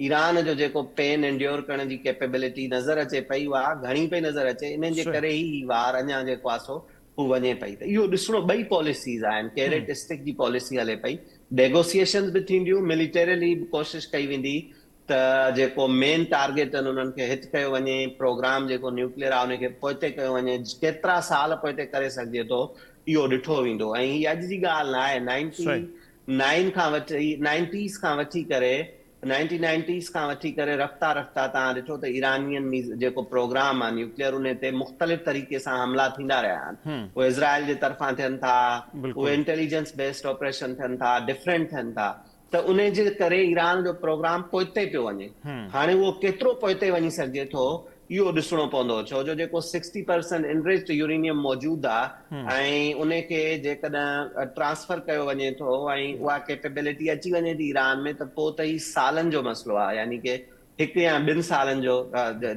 ईरान जो जेको पेन एंड्योर करण जी कैपेबिलिटी नज़र अचे पई उहा घणी पई नज़र अचे, इन्हनि जे करे ई वार अञा जेको आहे सो हू वञे पई। त इहो ॾिसणो, ॿई पॉलिसीज़ आहिनि, कैरेट स्टिक जी पॉलिसी हले पई, नेगोशिएशंस बि थींदियूं, मिलिटरीली बि कोशिशि कई वेंदी त जेको मेन टारगेट आहिनि उन्हनि खे हिट कयो वञे, प्रोग्राम जेको न्यूक्लियर आहे उनखे पोइते कयो वञे, केतिरा साल पोइते करे सघिजे थो इहो ॾिठो वेंदो। ऐं हीअ अॼु जी ॻाल्हि न आहे, 90s खां वठी करे 1990s खां वठी करे रफ़्ता तव्हां ॾिठो त ईरानियन जेको प्रोग्राम आहे न्यूक्लियर उन ते मुख़्तलिफ़ तरीक़े सां हमला थींदा रहिया आहिनि, उहे इज़राइल जे तरफ़ां थियनि था, उहे इंटेलिजेंस बेस्ड ऑपरेशन थियनि था, डिफरेंट थियनि था, त उन जे करे ईरान जो प्रोग्राम पोइते पियो वञे। हाणे उहो केतिरो पोइते वञी सघिजे थो इहो ॾिसणो पवंदो, छो जो जेको 60% इनरिच्ड यूरेनियम मौजूदु आहे ऐं उनखे जेकॾहिं ट्रांसफर कयो वञे थो ऐं उहा कैपेबिलिटी अची वञे थी ईरान में, त पोइ त ही सालनि जो मसइलो आहे, यानी कि 1 या 2 सालनि जो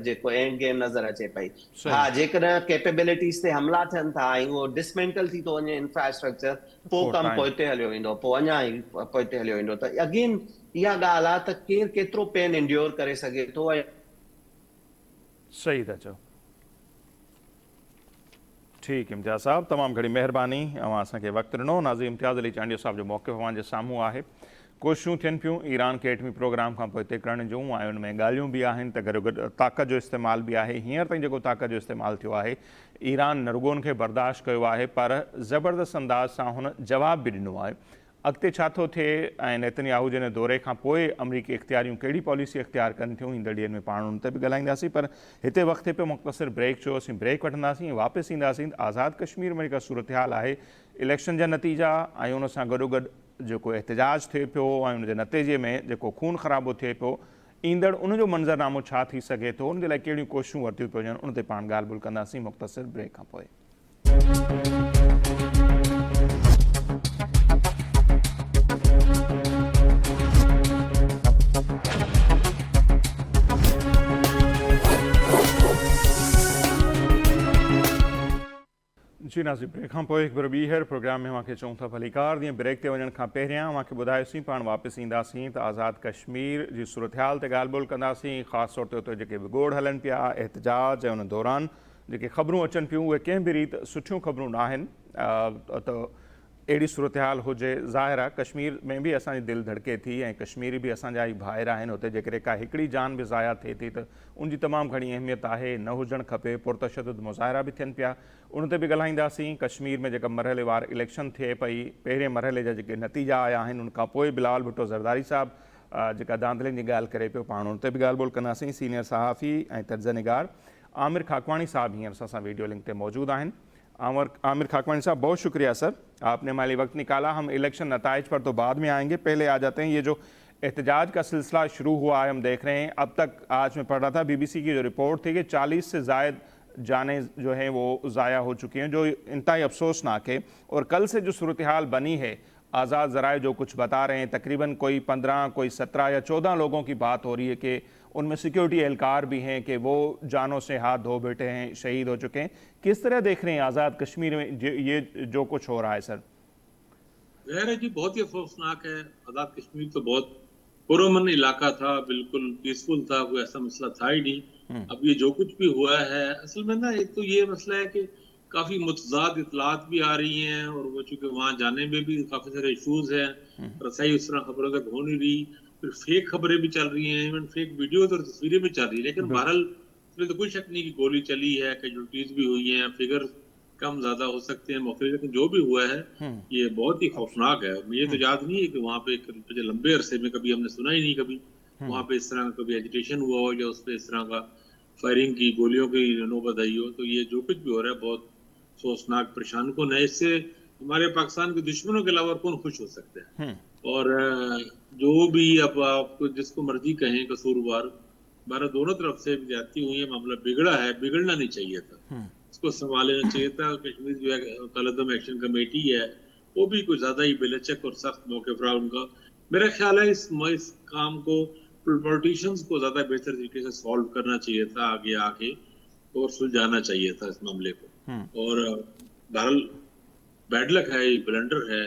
जेको एंड गेम नज़र अचे पई। हा, जेकॾहिं कैपेबिलिटीज़ ते हमला थियनि था ऐं उहो डिसमेंटल थी थो वञे इंफ्रास्ट्रक्चर, पोइ कमु पोइते हलियो वेंदो, पोइ अञा ई पोइते हलियो वेंदो। त अगेन इहा ॻाल्हि आहे त केरु केतिरो पेन एंड्योर करे सघे थो। सही था चओ। ठीकु इम्तियाज़ साहब, तमामु घणी महिरबानी, अवां असांखे वक़्तु ॾिनो। नाज़रीन, इम्तियाज़ अली चांडियो साहब जो मौक़िफ़ अवां जे साम्हूं आहे। कोशिशूं थियनि पियूं ईरान खे एटमी प्रोग्राम खां पोइते करण जूं, ऐं उन में ॻाल्हियूं बि आहिनि त गॾोगॾु ताक़त जो इस्तेमालु बि आहे। हींअर ताईं जेको ताक़त जो इस्तेमालु थियो आहे, ईरान न रुॻो उनखे बर्दाश्त कयो आहे, पर ज़बरदस्त अंदाज़ सां हुन जवाब बि ॾिनो आहे। अॻिते छा थो थिए ऐं नेतन्याहू जे दौरे खां पोइ अमरीकी इख़्तियारियूं कहिड़ी पॉलिसी इख़्तियार कनि थियूं, ईंदड़ ॾींहंनि में पाण उन ते बि ॻाल्हाईंदासीं। पर हिते वक़्तु पे मुख़्तसिर ब्रेक जो असीं ब्रेक वठंदासीं, वापसि ईंदासीं। आज़ाद कश्मीर में जेका सूरत हाल आहे, इलेक्शन जा नतीजा ऐं उन सां गॾोगॾु जेको एहतजाज थिए पियो ऐं उनजे नतीजे में जेको खून ख़राबो थिए पियो, ईंदड़ उनजो मंज़रनामो छा थी सघे थो, उन जे लाइ कहिड़ियूं कोशिशूं वरितियूं पियूं वञनि, उन ते पाण ॻाल्हि ॿोल कंदासीं मुख़्तसिर ब्रेक खां पोइ। जी नाज़रीन, ब्रेक खां पोइ हिकु भेरो ॿीहर प्रोग्राम में अव्हांखे चऊं था भलीकार। जीअं ब्रेक ते वञण खां पहिरियां अव्हांखे ॿुधायोसीं पाण वापसि ईंदासीं त आज़ाद कश्मीर जी सूरत हाल ते ॻाल्हि ॿोल कंदासीं, ख़ासि तौर ते उते जेके विॻोड़ हलनि पिया, एहतजाज ऐं उन दौरान जेके ख़बरूं अचनि पियूं उहे कंहिं बि रीति सुठियूं ख़बरूं न आहिनि। त अहिड़ी सूरत हाल हुजे, ज़ाहिर आहे कश्मीर में बि असांजी दिलि धड़के थी ऐं कश्मीरी बि असांजा ई भाइर आहिनि। हुते जेकॾहिं का हिकिड़ी जान बि ज़ाया थिए थी त उनजी तमामु घणी अहमियत आहे, न हुजणु खपे। पुरतशदुद मुज़ाहिरा बि थियनि पिया, उन ते बि ॻाल्हाईंदासीं। कश्मीर में जेका मरहलेवार इलेक्शन थिए पई, पहिरें मरहले जा जेके नतीजा आया आहिनि, उनखां पोइ बिलावल भुट्टो ज़रदारी साहब जेका धांधलियुनि जी ॻाल्हि करे पियो, पाण उन ते बि ॻाल्हि ॿोल कंदासीं। सीनियर सहाफ़ी ऐं तर्जनिगार आमिर खाकवाणी साहब हींअर सां वीडियो लिंक ते मौजूद आहिनि। आमिर खाकवाणी साहब, बहुत शुक्रिया सर, आपने हमारे लिए वक्त निकाला। हम इलेक्शन नताइज पर तो बाद में आएंगे, पहले आ जाते हैं ये जो एहतजाज का सिलसिला शुरू हुआ है, हम देख रहे हैं अब तक, आज मैं पढ़ रहा था BBC की जो रिपोर्ट थी कि 40 से ज़ायद जाने जो हैं वो ज़ाया हो चुकी हैं, जो इंतहाई अफसोसनाक है। और कल से जो सूरत हाल बनी है, आज़ाद ज़राए जो कुछ बता रहे हैं, तकरीबन कोई 15, कोई 17 या 14 लोगों की बात हो रही है कि उनमें सिक्योरिटी एहलकार भी हैं कि वो जानों से हाथ धो बैठे हैं, शहीद हो चुके हैं। किस तरह देख रहे हैं आज़ाद कश्मीर में ये जो कुछ हो रहा है सर? ज़ाहिर है जी, बहुत ही अफसोसनाक है। आज़ाद कश्मीर तो बहुत पुरअमन इलाका था, बिल्कुल पीसफुल था, कोई ऐसा मसला था ही नहीं। अब ये जो कुछ भी हुआ है, असल में ना एक तो ये मसला है कि काफी मुतजाद इतलात भी आ रही हैं, और वो चूंकि वहां जाने में भी काफी सारे इश्यूज हैं, रसाई उस तरह खबरों तक हो नहीं रही, फिर फेक खबरें भी चल रही हैं, इवन फेक वीडियोज और तस्वीरें भी चल रही है। लेकिन बहरहाल इसमें तो कोई शक नहीं कि गोली चली है, कैजुअल्टीज भी हुई हैं, फिगर कम ज्यादा हो सकते हैं मौके, लेकिन जो भी हुआ है ये बहुत ही खौफनाक है। मुझे तो याद नहीं है कि वहां पे मुझे लंबे अरसे में कभी हमने सुना ही नहीं कभी वहां पे इस तरह का कभी एजिटेशन हुआ हो या उस पे इस तरह का फायरिंग की, गोलियों की नौबत आई हो। तो ये जो कुछ भी हो रहा है बहुत सोचनाक, परेशान कुन है। इससे हमारे पाकिस्तान के दुश्मनों के अलावा कौन खुश हो सकता है। और जो भी अब आपको जिसको मर्जी कहें कसूरवार, हमारा दोनों तरफ से ज्यादती हुई है, मामला बिगड़ा है, बिगड़ना नहीं चाहिए था, इसको संभाल लेना चाहिए था। कश्मीर जो है कलदम एक्शन कमेटी है, वो भी कुछ ज्यादा ही बेलचक और सख्त मौके पर उनका, मेरा ख्याल है इस काम को पॉलिटिशियंस को ज्यादा बेहतर तरीके से सॉल्व करना चाहिए था आगे आके, और सुलझाना चाहिए था इस मामले को। और बहरहाल बैड लक है, ये ब्लंडर है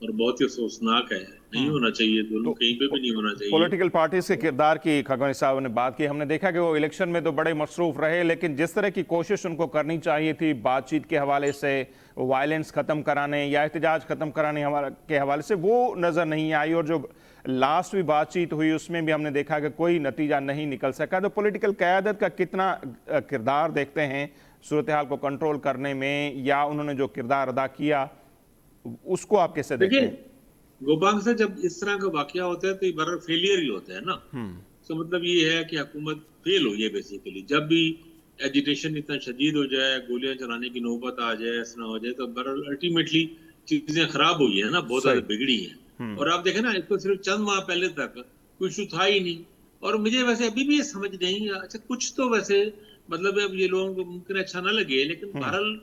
और बहुत ही अफसोसनाक है, नहीं होना चाहिए, दोनों तो कहीं पे भी नहीं होना चाहिए। पॉलिटिकल पार्टीज के किरदार की खगोनी साहब ने बात की। हमने देखा कि वो इलेक्शन में तो बड़े मसरूफ रहे, लेकिन जिस तरह की कोशिश उनको करनी चाहिए थी बातचीत के हवाले से, वायलेंस खत्म कराने या एहतजाज खत्म कराने के हवाले से, वो नजर नहीं आई। और जो लास्ट भी बातचीत हुई उसमें भी हमने देखा कि कोई नतीजा नहीं निकल सका। तो पॉलिटिकल क़यादत का कितना किरदार देखते हैं सूरत हाल को कंट्रोल करने में, या उन्होंने जो किरदार अदा किया उसको आप कैसे देखते देखिए हैं? गोपांग से जब इस तरह का वाकया होता है तो ये बड़ा फेलियर ही होता है ना। तो मतलब ये है कि हुकूमत फेल हुई है बेसिकली। जब भी एजिटेशन इतना शदीद हो जाए, गोलियां चलाने की नौबत आ जाए, ऐसा हो जाए, तो अल्टीमेटली चीजें खराब हुई है ना, बहुत ज्यादा सही। बिगड़ी है। और आप देखें ना, इसको सिर्फ चंद माह पहले तक कोई इशू था ही नहीं। और मुझे वैसे अभी भी ये समझ नहीं, अच्छा कुछ तो वैसे मतलब अब ये लोगों को मुमकिन अच्छा ना लगे, लेकिन बहरहाल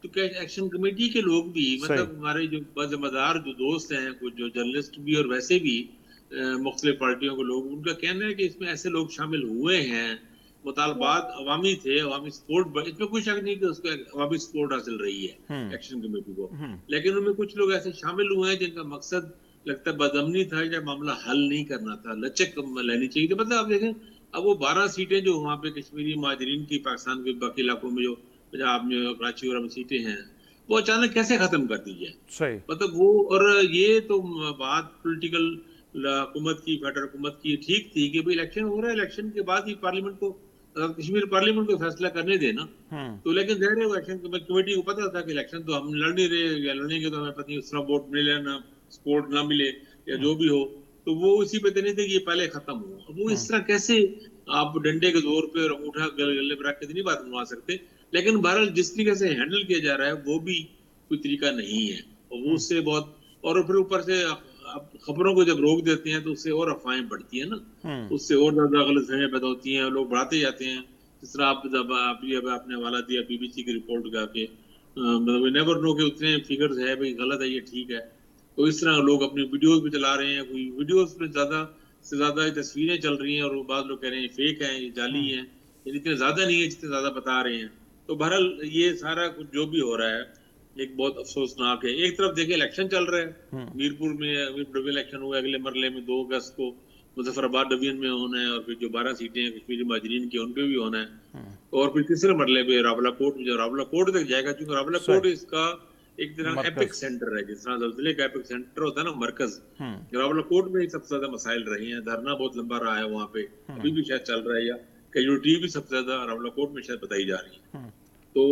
तो क्या एक्शन कमेटी के लोग भी, सही। मतलब हमारे जो बजिम्मेदार जो दोस्त हैं, कुछ जो जर्नलिस्ट भी और वैसे भी मुख्तलिफ पार्टियों के लोग, उनका कहना है कि इसमें ऐसे लोग शामिल हुए हैं, मुतालबात अवामी थे, अवामी सपोर्ट, इसमें कोई शक नहीं कि उसको अवामी सपोर्ट हासिल रही है एक्शन कमेटी को। लेकिन उनमें कुछ लोग ऐसे शामिल हुए हैं जिनका मकसद लगता है बदअमनी था या मामला हल नहीं करना था, लचक लेनी चाहिए थी। मतलब आप देखें, अब वो 12 सीटें जो वहाँ पे कश्मीरी महाजरीन की पाकिस्तान के बाकी इलाकों में जो पंजाब में कराची और सीटें हैं, वो अचानक कैसे खत्म कर दी जाए। सही। मतलब वो, और ये तो बात पॉलिटिकल हुकूमत की, फेडरल हुकूमत की ठीक थी कि भाई इलेक्शन हो रहा है, इलेक्शन के बाद ही पार्लियामेंट को, कश्मीर पार्लियामेंट को फैसला करने देना। तो लेकिन ज़ाहिर है इलेक्शन कमेटी को पता था कि इलेक्शन तो हम लड़ नहीं रहे, या लड़ेंगे तो हमें पता नहीं उस तरह वोट मिले ना, सपोर्ट ना मिले या जो भी हो, तो वो इसी पे नहीं थे कि ये पहले खत्म हो। वो इस तरह कैसे आप डंडे के जोर पे और अंगूठा गले पे रख के नहीं बात बनवा सकते। लेकिन बहरहाल जिस तरीके से हैंडल किया जा रहा है वो भी कोई तरीका नहीं है, और वो उससे बहुत, और फिर ऊपर से आप खबरों को जब रोक देते हैं तो उससे और अफवाहें बढ़ती है ना, उससे और ज्यादा गलतफहमियां पैदा होती हैं, लोग बढ़ाते जाते हैं। जिस तरह आप जब आपने हवाला दिया बीबीसी की रिपोर्ट का के, मतलब नेवर नो के उतने फिगर्स है, भाई गलत है ये ठीक है, तो इस तरह लोग अपनी वीडियोस भी चला रहे हैं, कोई वीडियोस में ज्यादा से ज्यादा तस्वीरें चल रही हैं, और वो बाद लोग कह रहे हैं फेक है, ये जाली है, ये इतने ज्यादा नहीं है जितने ज्यादा बता रहे हैं। तो बहरहाल ये सारा कुछ जो भी हो रहा है एक बहुत अफसोसनाक है। एक तरफ देखिए इलेक्शन चल रहा है, मीरपुर में इलेक्शन हुआ अगले मरले में 2 अगस्त को, मुजफ्फराबाद डिवीजन में होना है, और फिर जो 12 सीटें हैं कश्मीरी माजरीन की उन पे भी होना है। और फिर तीसरे मरले पे रावलाकोट में, जो रावलाकोट तक जाएगा, क्योंकि रावलाकोट सही। इसका एक तरह एपिक मरकज। सेंटर है, जिस तरह जल्जिले का एपिक सेंटर होता है ना, मरकज। रावलाकोट में ही सबसे ज्यादा मसाइल रहे हैं, धरना बहुत लंबा रहा है वहां पे, अभी भी शायद चल रहा है, या कैजुअल्टी भी सबसे ज्यादा रावलाकोट में शायद बताई जा रही है। तो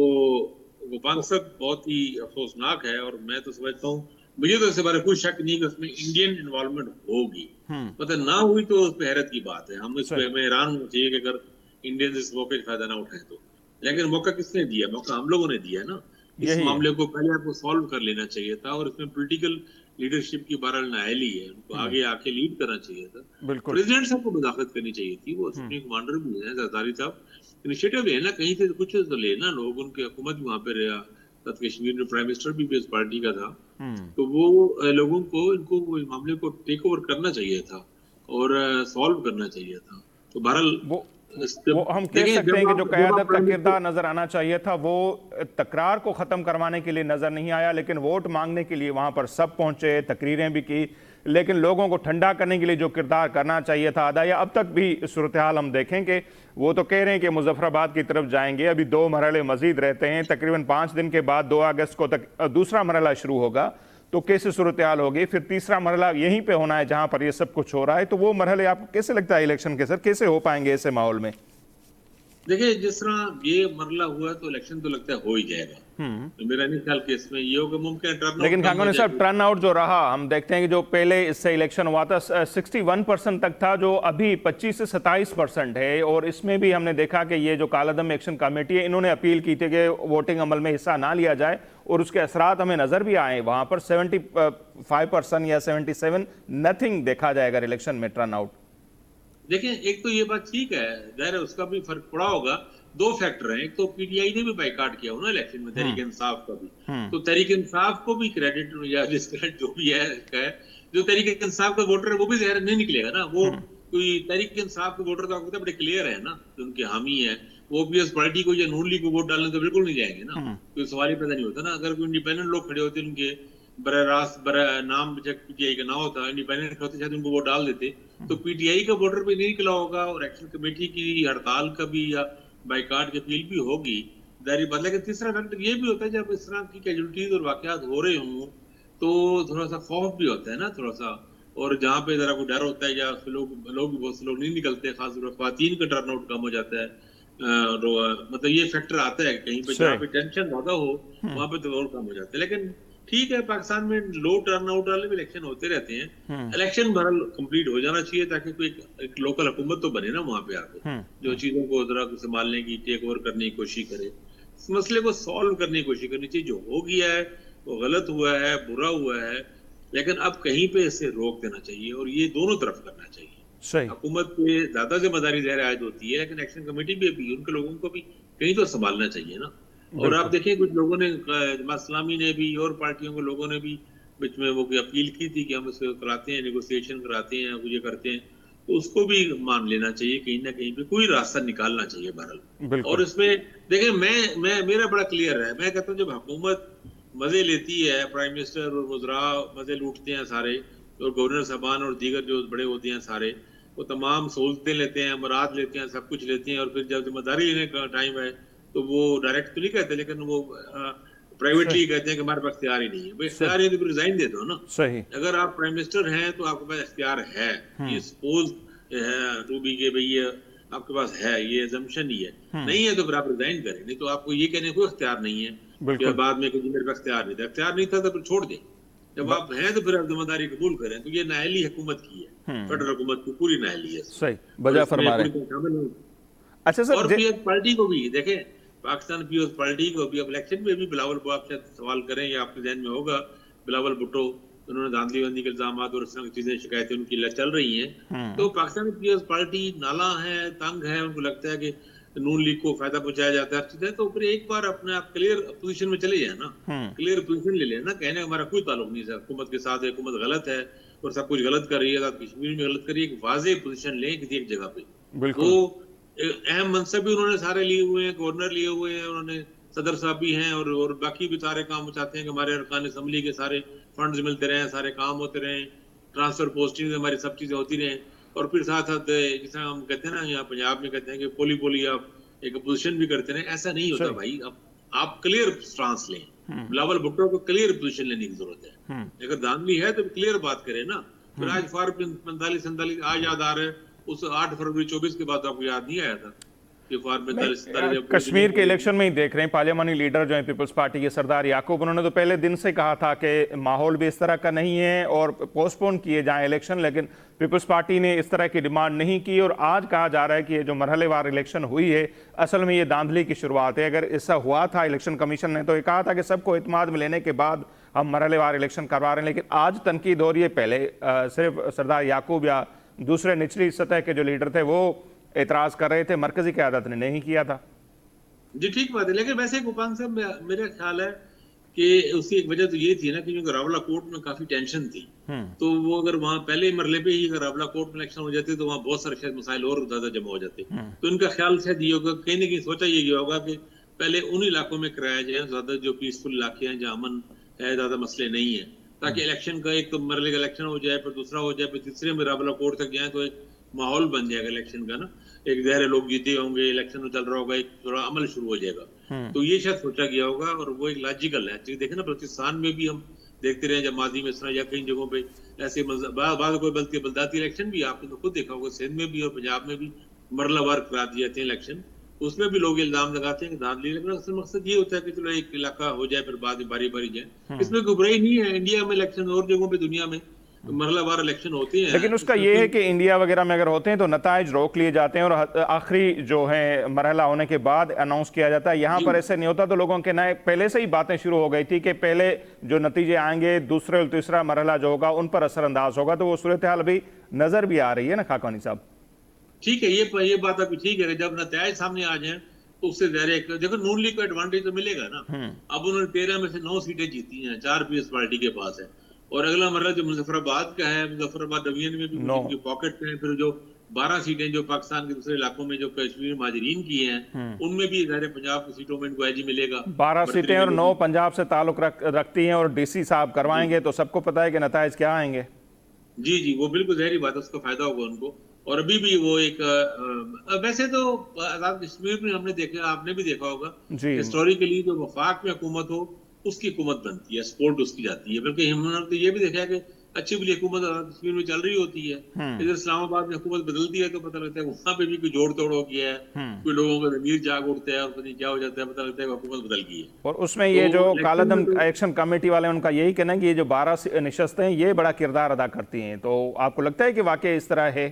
गोपाल साहब बहुत ही अफसोसनाक है, और मैं तो समझता हूँ, मुझे तो इससे बारे कोई शक नहीं कि उसमें इंडियन इन्वॉल्वमेंट होगी, मतलब ना हुई तो उस पर हैरत की बात है। हम इस पे हमें हैरान होना चाहिए कि अगर इंडियन इस मौके का फायदा ना उठाए तो। लेकिन मौका किसने दिया? मौका हम लोगों ने दिया ना। इस यही है। मामले को पहले आपको सॉल्व कर लेना चाहिए था, और इसमें पॉलिटिकल लीडरशिप की बहरहाल नाअहली है, उनको आगे आके लीड करना चाहिए था। बिल्कुल। प्रेसिडेंट साहब को मुदाखलत करनी चाहिए थी, वो सुप्रीम कमांडर भी है जरदारी साहब, इनिशिएटिव लेना, कहीं से कुछ तो लेना, लोग उनकी हुकूमत भी वहां पे रहा, तब कश्मीर में प्राइम मिनिस्टर भी इस पार्टी का था, तो वो लोगों को इनको इस मामले को टेक ओवर करना चाहिए था और सॉल्व करना चाहिए था। तो बहरहाल वो वो हम कह सकते हैं कि जो क़यादत का किरदार नजर आना चाहिए था वो तकरार को खत्म करवाने के लिए नजर नहीं आया, लेकिन वोट मांगने के लिए वहां पर सब पहुंचे, तकरीरें भी की, लेकिन लोगों को ठंडा करने के लिए जो किरदार करना चाहिए था अदा, या अब तक भी सूरत हाल हम देखें कि वो तो कह रहे हैं कि मुजफ्फराबाद की तरफ जाएंगे, अभी 2 मरहले मजीद रहते हैं, तकरीबन 5 दिन के बाद 2 अगस्त को तक दूसरा मरहला शुरू होगा, तो कैसे सूरत हाल होगी, फिर तीसरा मरहला यहीं पे होना है जहां पर ये सब कुछ हो रहा है, तो वो मरहले आपको कैसे लगता है इलेक्शन के सर कैसे हो पाएंगे ऐसे माहौल में? देखिए, जिस तरह ये मरला हुआ तो इलेक्शन तो लगता है हो ही जाएगा। तो मेरा नहीं ख्याल कि इसमें ये होगा मुमकिन टर्न, लेकिन खानगोनी साहब टर्न आउट जो रहा, हम देखते हैं कि जो पहले इससे इलेक्शन हुआ था 61% तक था, जो अभी 25 से 27% है, और इसमें भी हमने देखा कि ये जो कालादम एक्शन कमेटी है इन्होंने अपील की थी कि वोटिंग अमल में हिस्सा ना लिया जाए, और उसके असरात हमें नजर भी आए, वहां पर 75% या 77 नथिंग देखा जाएगा इलेक्शन में टर्न आउट। देखिए, एक तो ये बात ठीक है, जाहिर है उसका भी फर्क पड़ा होगा। 2 फैक्टर हैं, एक तो पीटीआई ने भी बाइकाट किया हो ना इलेक्शन में, तहरीक इंसाफ का भी, तो तहरीक इंसाफ को भी क्रेडिट या डिस्क्रेडिट जो भी है, जो तहरीक इंसाफ का वोटर है वो भी जाहिर नहीं निकलेगा ना, वो कोई तहरीक इंसाफ के वोटर तो आपको बड़े क्लियर है ना, जो उनके हामी है वो भी उस पार्टी को या नून लीग को वोट डालने तो बिल्कुल नहीं जाएंगे ना, कोई सवाल ही पैदा नहीं होता ना। अगर कोई इंडिपेंडेंट लोग खड़े होते उनके बराह रास्त नाम पीटीआई का ना होता, इंडिपेंडेंट होते शायद उनको वोट डाल देते, तो पीटीआई का वोटर भी नहीं निकला होगा, और एक्शन कमेटी की हड़ताल का भी या बाइकाट की अपील भी होगी, दायरी बात। लेकिन तीसरा फैक्टर ये भी होता है, जब इस तरह की कैजुअलिटीज और वाकयात हो रहे हों तो थोड़ा सा खौफ भी होता है ना, थोड़ा सा, और जहाँ पे जरा कोई डर होता है या लोग भी बहुत से लोग नहीं निकलते, खासतौर पर ख्वातीन का टर्न आउट कम हो जाता है, मतलब ये फैक्टर आता है कहीं पे जहाँ पे टेंशन ज्यादा हो वहां पे तो और कम हो जाता है। लेकिन ठीक है, पाकिस्तान में लो टर्न आउट वाले भी इलेक्शन होते रहते हैं, इलेक्शन बहरहाल कंप्लीट हो जाना चाहिए ताकि कोई एक लोकल हुकूमत तो बने ना वहां पे आके, जो चीजों को जरा संभालने की, टेक ओवर करने की कोशिश करे, इस मसले को सॉल्व करने की कोशिश करनी चाहिए। जो हो गया है वो गलत हुआ है, बुरा हुआ है, लेकिन अब कहीं पे इसे रोक देना चाहिए, और ये दोनों तरफ करना चाहिए। हुकूमत पे ज्यादा जिम्मेदारी ज़ाहिर आयद होती है, लेकिन एक्शन कमेटी भी अभी उनके लोगों को भी कहीं तो संभालना चाहिए ना। और आप देखिए, कुछ लोगों ने, जमात इस्लामी ने भी और पार्टियों के लोगों ने भी बीच में वो अपील की थी कि हम इसको कराते हैं, नेगोशिएशन कराते हैं, ये करते हैं, तो उसको भी मान लेना चाहिए, कहीं ना कहीं पे कोई रास्ता निकालना चाहिए बहरहाल। और इसमें देखिए, मैं मेरा बड़ा क्लियर है, मैं कहता हूँ जब हुकूमत मजे लेती है, प्राइम मिनिस्टर और वज़रा मजे लूटते हैं सारे, और गवर्नर साहबान और दीगर जो बड़े होते हैं सारे, वो तमाम सहूलतें लेते हैं, अमरात लेते हैं, सब कुछ लेते हैं, और फिर जब जिम्मेदारी लेने का टाइम है तो वो डायरेक्ट तो नहीं कहते, लेकिन वो प्राइवेटली कहते हैं कि हमारे पास इख्तियार ही नहीं है। भाई इख्तियार है तो फिर रिजाइन दे दो ना। सही, अगर आप प्राइम मिनिस्टर हैं तो आपके पास इख्तियार है, ये सपोज है टू बी के भाई ये आपके पास है, ये अजम्पशन ही है, नहीं है तो फिर आप रिजाइन करें, नहीं तो आपको ये कहने कोई इख्तियार नहीं है, बाद में मेरे पास इख्तियार नहीं था, इख्तियार नहीं था तो फिर छोड़ दें, जब आप हैं तो फिर आप जिम्मेदारी कबूल करें। तो ये नाअहली हुकूमत की है, फेडरल हुकूमत की पूरी नाअहली है। सही बजा फरमा रहे। अच्छा सर, और पीएस पार्टी को भी देखें, पाकिस्तान पीएस पार्टी को भी अब इलेक्शन में भी बिलावल को आप शायद सवाल करें या आपके ध्यान में होगा, बिलावल भुट्टो, उन्होंने धांधलीबंदी के इल्जाम और इस तरह की चीजें, शिकायतें उनकी चल रही हैं, तो पाकिस्तान पीएस पार्टी नाला है, तंग है, उनको लगता है कि नून लीग को फायदा पहुंचाया जाता है, हर चीज है, तो फिर एक बार अपने आप क्लियर पोजीशन में चले जाए ना, क्लियर पोजीशन ले लें ना, कहने हमारा कोई ताल्लुक नहीं है हुकूमत के साथ, हुकूमत गलत है और सब कुछ गलत कर रही है, कश्मीर में गलत कर रही है, एक वाज़ेह पोजीशन लें किसी एक जगह पे। वो अहम मनसब भी उन्होंने सारे लिए हुए हैं, गवर्नर लिए हुए हैं, उन्होंने सदर साहब भी हैं, और बाकी भी सारे काम चाहते हैं कि हमारे अरकान असम्बली के सारे फंड्स मिलते रहें, सारे काम होते रहें, ट्रांसफर पोस्टिंग हमारी सब चीजें होती रहें, और फिर साथ साथ जिस हम कहते हैं ना, यहाँ पंजाब में कहते हैं कि पोली आप एक पोजीशन भी करते रहे, ऐसा नहीं होता भाई। अब आप क्लियर स्टांस लें, बिलावल भुट्टो को क्लियर पोजीशन लेने की जरूरत है, अगर धांधली है तो क्लियर बात करें ना। फिर आज फार 45-47 आज याद आ रहे हैं, उस 8 फरवरी 24 के बाद आपको याद नहीं आया था कि फार 45-47 कश्मीर के इलेक्शन में ही देख रहे हैं, पार्लियामानी लीडर जो है पीपल्स पार्टी के सरदार याकूब, उन्होंने तो पहले दिन से कहा था कि माहौल भी इस तरह का नहीं है और पोस्टपोन किए जाएं इलेक्शन, लेकिन पीपल्स पार्टी ने इस तरह की डिमांड नहीं की, और आज कहा जा रहा है कि ये जो मरहलेवार इलेक्शन हुई है असल में ये धांधली की शुरुआत है। अगर ऐसा हुआ था, इलेक्शन कमीशन ने तो ये कहा था कि सबको इत्मीनान में लेने के बाद हम मरहलेवार इलेक्शन करवा रहे हैं, लेकिन आज तनकीद हो रही है, पहले सिर्फ सरदार याकूब या दूसरे निचली सतह के जो लीडर थे वो एतराज कर रहे थे, मरकजी क़यादत ने नहीं किया था। जी ठीक बात है, लेकिन वैसे गोपाल साहब मेरा ख्याल है कि उसकी एक वजह तो ये थी ना कि क्योंकि रावला कोर्ट में काफी टेंशन थी, तो वो अगर वहाँ पहले मरले पे ही अगर रावला कोर्ट में इलेक्शन हो जाते तो वहाँ बहुत सारे शायद मसाइल और ज्यादा जमा हो जाते। तो इनका ख्याल शायद ये होगा, कहीं ना कहीं सोचा ये गया होगा कि पहले उन इलाकों में कराया जाए ज्यादा जो पीसफुल इलाके हैं, जहाँ अमन है, ज्यादा मसले नहीं है, ताकि इलेक्शन का एक तो मरले का इलेक्शन हो जाए, फिर दूसरा हो जाए, फिर तीसरे में रावला कोर्ट तक जाए, तो एक माहौल बन जाएगा इलेक्शन का ना, एक दायरे लोग जीते होंगे, इलेक्शन चल रहा होगा, एक थोड़ा अमल शुरू हो जाएगा। तो ये शायद सोचा गया होगा और वो एक लॉजिकल है। देखे ना बलूचिस्तान में भी हम देखते रहे जब माजी में इस तरह या कई जगहों पे ऐसे बाद कोई बल्दाती इलेक्शन भी आपने तो खुद देखा होगा, सिंध में भी और पंजाब में भी मरलावार करा दिए थे इलेक्शन, उसमें भी लोग इल्जाम लगाते हैं कि धांधली, लेकिन असल मकसद ये होता है कि चलो एक इलाका हो जाए फिर बाद में बारी बारी जाए। इसमें कोई बुराई नहीं है, इंडिया में इलेक्शन और जगहों पे दुनिया में मरलावार इलेक्शन होते हैं, लेकिन उसका ये है कि इंडिया वगैरह में अगर होते हैं तो नताइज रोक लिए जाते हैं और आखिरी जो है मरहला होने के बाद अनाउंस किया जाता है। यहाँ पर ऐसे नहीं होता, तो लोगों के नए पहले से ही बातें शुरू हो गई थी कि पहले जो नतीजे आएंगे दूसरे और तीसरा मरहला जो होगा उन पर असरअंदाज होगा। तो वो सूरत हाल अभी नजर भी आ रही है ना खाकानी साहब? ठीक है, ये बात अभी ठीक है, जब नताइज सामने आ जाए तो उससे डायरेक्ट देखो नून लीग को एडवांटेज तो मिलेगा ना। अब उन्होंने 13 में से 9 सीटें जीती हैं, 4 पीएस पार्टी के पास है, और अगला मरला जो मुजफ्फराबाद का है, मुजफ्फराबाद डिवीजन में भी उनकी पॉकेट में, फिर जो 12 सीटें जो पाकिस्तान के दूसरे इलाकों में जो कश्मीर महाजरीन की हैं उनमें भी ज़ाहिर पंजाब की सीटों में इनको एज मिलेगा। 12 सीटें और 9 पंजाब से ताल्लुक रखती हैं और डीसी साहब करवाएंगे तो सबको पता है कि नताइज क्या आएंगे। जी, वो बिल्कुल ज़ाहिर बात है, उसका फायदा होगा उनको। और अभी भी वो एक वैसे तो आज़ाद कश्मीर में हमने देखा, आपने भी देखा होगा, हिस्टोरिकली जो वफाक में हुकूमत हो उसकी हुकूमत बनती है, सपोर्ट उसकी जाती है, बल्कि हमने तो ये भी देखा है कि अच्छी बुरी हुकूमत कश्मीर में चल रही होती है, इधर इस्लामाबाद में हुकूमत बदलती है तो पता लगता है वहां पे भी कोई जोड़ तोड़ हो गया है, कोई लोगों का ज़मीर जाग उठता है और पता नहीं क्या हो जाता है, पता लगता है हुकूमत बदल गई है। और उसमें ये जो कालादम एक्शन कमेटी वाले उनका यही कहना है कि ये जो 12 निशस्तें हैं ये बड़ा किरदार अदा करती हैं। तो आपको लगता है कि वाकई इस तरह है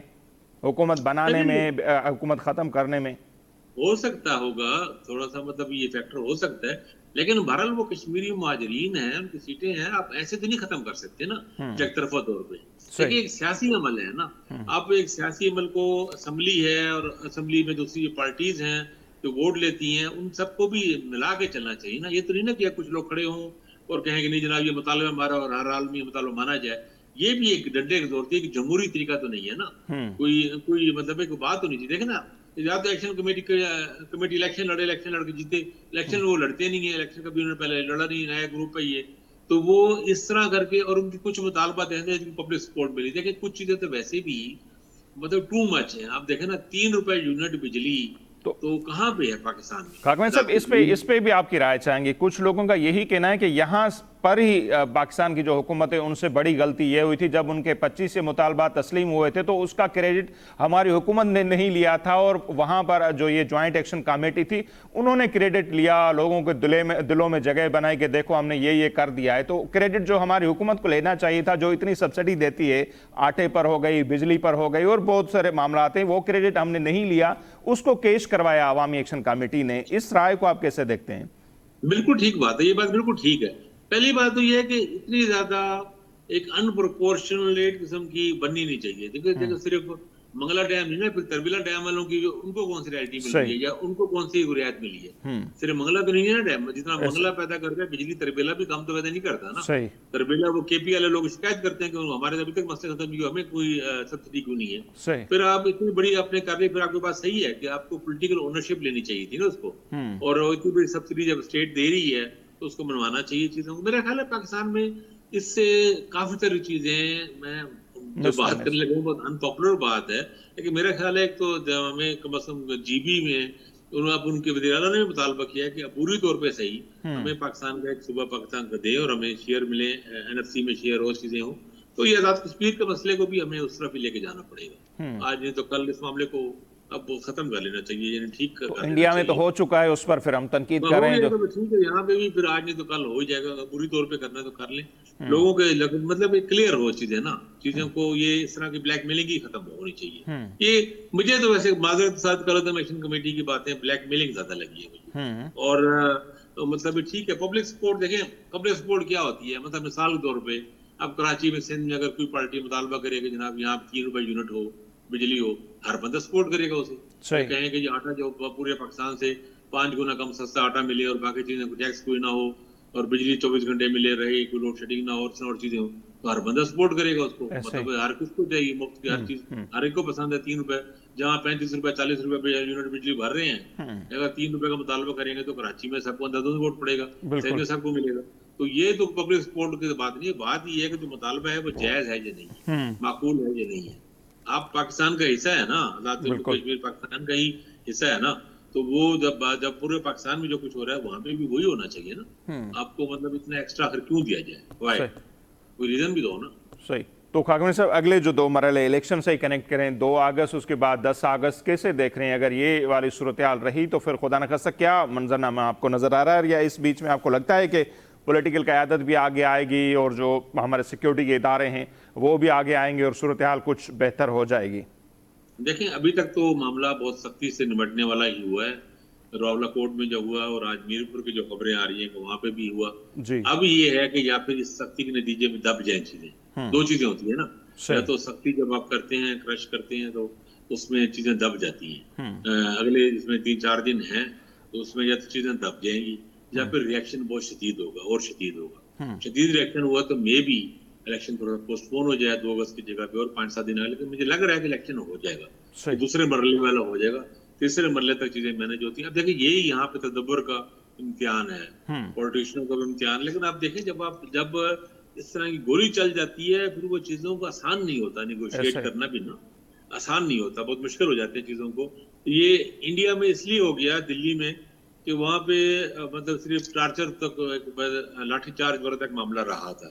हुकूमत बनाने में, हुकूमत खत्म करने में? हो सकता होगा थोड़ा सा, मतलब ये फैक्टर हो सकता है, लेकिन बहरहाल वो कश्मीरी मुहाजिरीन हैं, उनकी सीटें हैं, आप ऐसे तो नहीं खत्म कर सकते ना एकतरफा तौर पे। देखिए एक सियासी अमल है ना, आप एक सियासी अमल को, असेंबली है और असेंबली में दूसरी पार्टीज हैं जो वोट लेती हैं, उन सबको भी मिला के चलना चाहिए ना। ये तो नहीं ना कि कुछ लोग खड़े हों और कहें कि नहीं जनाब ये मुतालबा हमारा और हर हाल में मुतालबा माना जाए। ये भी एक डंडे की जोड़ती है कि जमहूरी तरीका तो नहीं है ना, कोई मतलब एक बात तो नहीं चाहिए। देखे ना, या तो एक्शन कमेटी इलेक्शन लड़के जीते, इलेक्शन वो लड़ते नहीं है, इलेक्शन कभी उन्होंने पहले लड़ा नहीं, नया ग्रुप है ये, तो वो इस तरह करके, और उनकी कुछ मुतालबात हैं जिनको पब्लिक सपोर्ट मिली। देखिए कुछ चीजें तो वैसे भी मतलब टू मच है। आप देखें ना 3 रुपए यूनिट बिजली तो कहाँ पे है पाकिस्तान में? खाकमैन साहब इस पे भी आपकी राय चाहेंगे। कुछ लोगों का यही कहना है कि यहाँ पर ही पाकिस्तान की जो हुकूमत है उनसे बड़ी गलती ये हुई थी जब उनके 25 से मुतालबा तस्लीम हुए थे तो उसका क्रेडिट हमारी हुकूमत ने नहीं लिया था, और वहाँ पर जो ये ज्वाइंट एक्शन कमेटी थी उन्होंने क्रेडिट लिया, लोगों के दिलों में जगह बनाई कि देखो हमने ये कर दिया है। तो क्रेडिट जो हमारी हुकूमत को लेना चाहिए था, जो इतनी सब्सिडी देती है, आटे पर हो गई, बिजली पर हो गई और बहुत सारे मामला हैं, वो क्रेडिट हमने नहीं लिया, उसको केश करवाया अवामी एक्शन कमेटी ने। इस राय को आप कैसे देखते हैं? बिल्कुल ठीक बात है, ये बात बिल्कुल ठीक है। पहली बात तो ये है कि इतनी ज्यादा एक अनप्रोपोर्शनलेट किस्म की बननी नहीं चाहिए। देखो सिर्फ मंगला डैम नहीं ना, फिर तरबिला डैम वालों की उनको कौन सी रियायती मिल रही है या उनको कौन सी रियायत मिली है? सिर्फ मंगला तो नहीं है ना डैम, जितना मंगला पैदा करता है बिजली तरबेला भी कम तो पैदा नहीं करता ना। तरबेला वो केपी वाले लोग शिकायत करते हैं कि हमारे अभी तक मसले खत्म नहीं हुए, हमें कोई सब्सिडी क्यों नहीं है। फिर आप इतनी बड़ी आपने कर ली, फिर आपके पास सही है कि आपको पोलिटिकल ओनरशिप लेनी चाहिए थी ना उसको, और इतनी बड़ी सब्सिडी जब स्टेट दे रही है तो उसको मनवाना चाहिए चीजों को। मेरा ख्याल है पाकिस्तान में इससे काफी सारी चीजें, मैं जो बात करने लगा बहुत अनपॉपुलर बात है, लेकिन मेरा ख्याल है एक तो हमें कम से कम जीबी में उनके वज़ीर-ए-आला ने भी मुतालबा किया कि पूरी तौर पे सही हमें पाकिस्तान का एक सूबा पाकिस्तान का दे और हमें शेयर मिले, एनएफसी में शेयर और चीजें हो, तो ये आजाद कश्मीर के मसले को भी हमें उस तरफ ही लेके जाना पड़ेगा। आज नहीं तो कल इस मामले को अब वो खत्म कर लेना चाहिए, यानी ठीक कर लेना। इंडिया में तो हो चुका है, उस पर फिर हम तनकीद कर रहे हैं तो ठीक है, यहाँ पे भी फिर आज नहीं तो कल हो ही जाएगा। पूरी तौर पे करना है तो कर लें, लोगों के मतलब क्लियर हो चीजें ना, चीजों को ये इस तरह की ब्लैकमेलिंग ही खत्म होनी चाहिए। ये मुझे तो वैसे माजरत के साथ कालादम एक्शन कमेटी की बातें ब्लैकमेलिंग ज्यादा लगी है मुझे। और तो मतलब ठीक है, पब्लिक सपोर्ट देखें, पब्लिक सपोर्ट क्या होती है, मतलब मिसाल के तौर पे अब कराची में, सिंध में अगर कोई पार्टी मुतालबा करेगी जनाब यहाँ 3 रुपए यूनिट हो, बिजली हो, हर बंदा सपोर्ट करेगा उसे। कहें कि आटा जो पूरे पाकिस्तान से 5 गुना कम सस्ता आटा मिले और बाकी चीजें टैक्स कोई ना हो और बिजली 24 घंटे मिले रहे, कोई लोड शेडिंग ना और चीजें हो, तो हर बंदा सपोर्ट करेगा उसको। ऐसे मतलब हर किसको चाहिए मुफ्त की हर चीज, हर एक को पसंद है। 3 रुपए जहाँ 35 रुपए 40 रुपए यूनिट बिजली भर रहे हैं, अगर 3 रुपए का मुतालबा करेंगे तो कराची में सबको 10 वोट पड़ेगा, शहर में सबको मिलेगा। तो ये तो पब्लिक सपोर्ट की बात नहीं है, बात ये है कि जो मुतालबा है वो जायज है या नहीं है, माकूल है या नहीं है। आप पाकिस्तान का हिस्सा है ना, आजाद कश्मीर पाकिस्तान का ही हिस्सा है ना, तो वो जब पूरे पाकिस्तान में जो कुछ हो रहा है वहां पे भी वही होना चाहिए ना। आपको मतलब इतना एक्स्ट्रा आखिर क्यों दिया जाए, वाई, कोई रीजन भी दो ना। सही। तो खाकमनी साहब, अगले जो 2 मरहले इलेक्शन से ही कनेक्ट करें, 2 अगस्त उसके बाद 10 अगस्त, कैसे देख रहे हैं? अगर ये वाली सूरत हाल रही तो फिर खुदा न खास्ता क्या मंजरनामा आपको नजर आ रहा है, या इस बीच में आपको लगता है कि पॉलिटिकल क़यादत भी आगे आएगी और जो हमारे सिक्योरिटी के इदारे हैं वो भी आगे आएंगे और सूरत हाल कुछ बेहतर हो जाएगी? देखें, अभी तक तो मामला बहुत सख्ती से निपटने वाला ही हुआ है। रावलाकोट में जो हुआ और आज मीरपुर की जो खबरें आ रही हैं कि वहां पे भी हुआ। अब ये है कि या फिर इस सख्ती के नतीजे में दब जाए चीजें। 2 चीजें होती है ना, या तो सख्ती जब आप करते हैं, क्रश करते हैं, तो उसमें चीजें दब जाती हैं। अगले इसमें 3-4 दिन हैं तो उसमें या तो चीजें दब जाएंगी या फिर रिएक्शन बहुत शदीद होगा और शदीद होगा। शदीद रिएक्शन हुआ तो मे भी इलेक्शन थोड़ा पोस्टपोन हो जाए 2 अगस्त की जगह पे और 5-7 दिन आगे, लेकिन मुझे लग रहा है कि इलेक्शन हो जाएगा, तो दूसरे मरहले वाला हो जाएगा, तीसरे मरहले तक चीजें मैनेज होती हैं। अब देखिए, यही यहाँ पे तदब्बर का इम्तिहान है, पॉलिटिशियनों का भी इम्तिहान। लेकिन आप देखें, जब इस तरह की गोली चल जाती है फिर वो चीजों को आसान नहीं होता, निगोशिएट करना भी ना आसान नहीं होता, बहुत मुश्किल हो जाती है चीजों को। ये इंडिया में इसलिए हो गया, दिल्ली में, कि वहां पे मतलब सिर्फ टार्चर तक, लाठी चार्ज वाला तक मामला रहा था।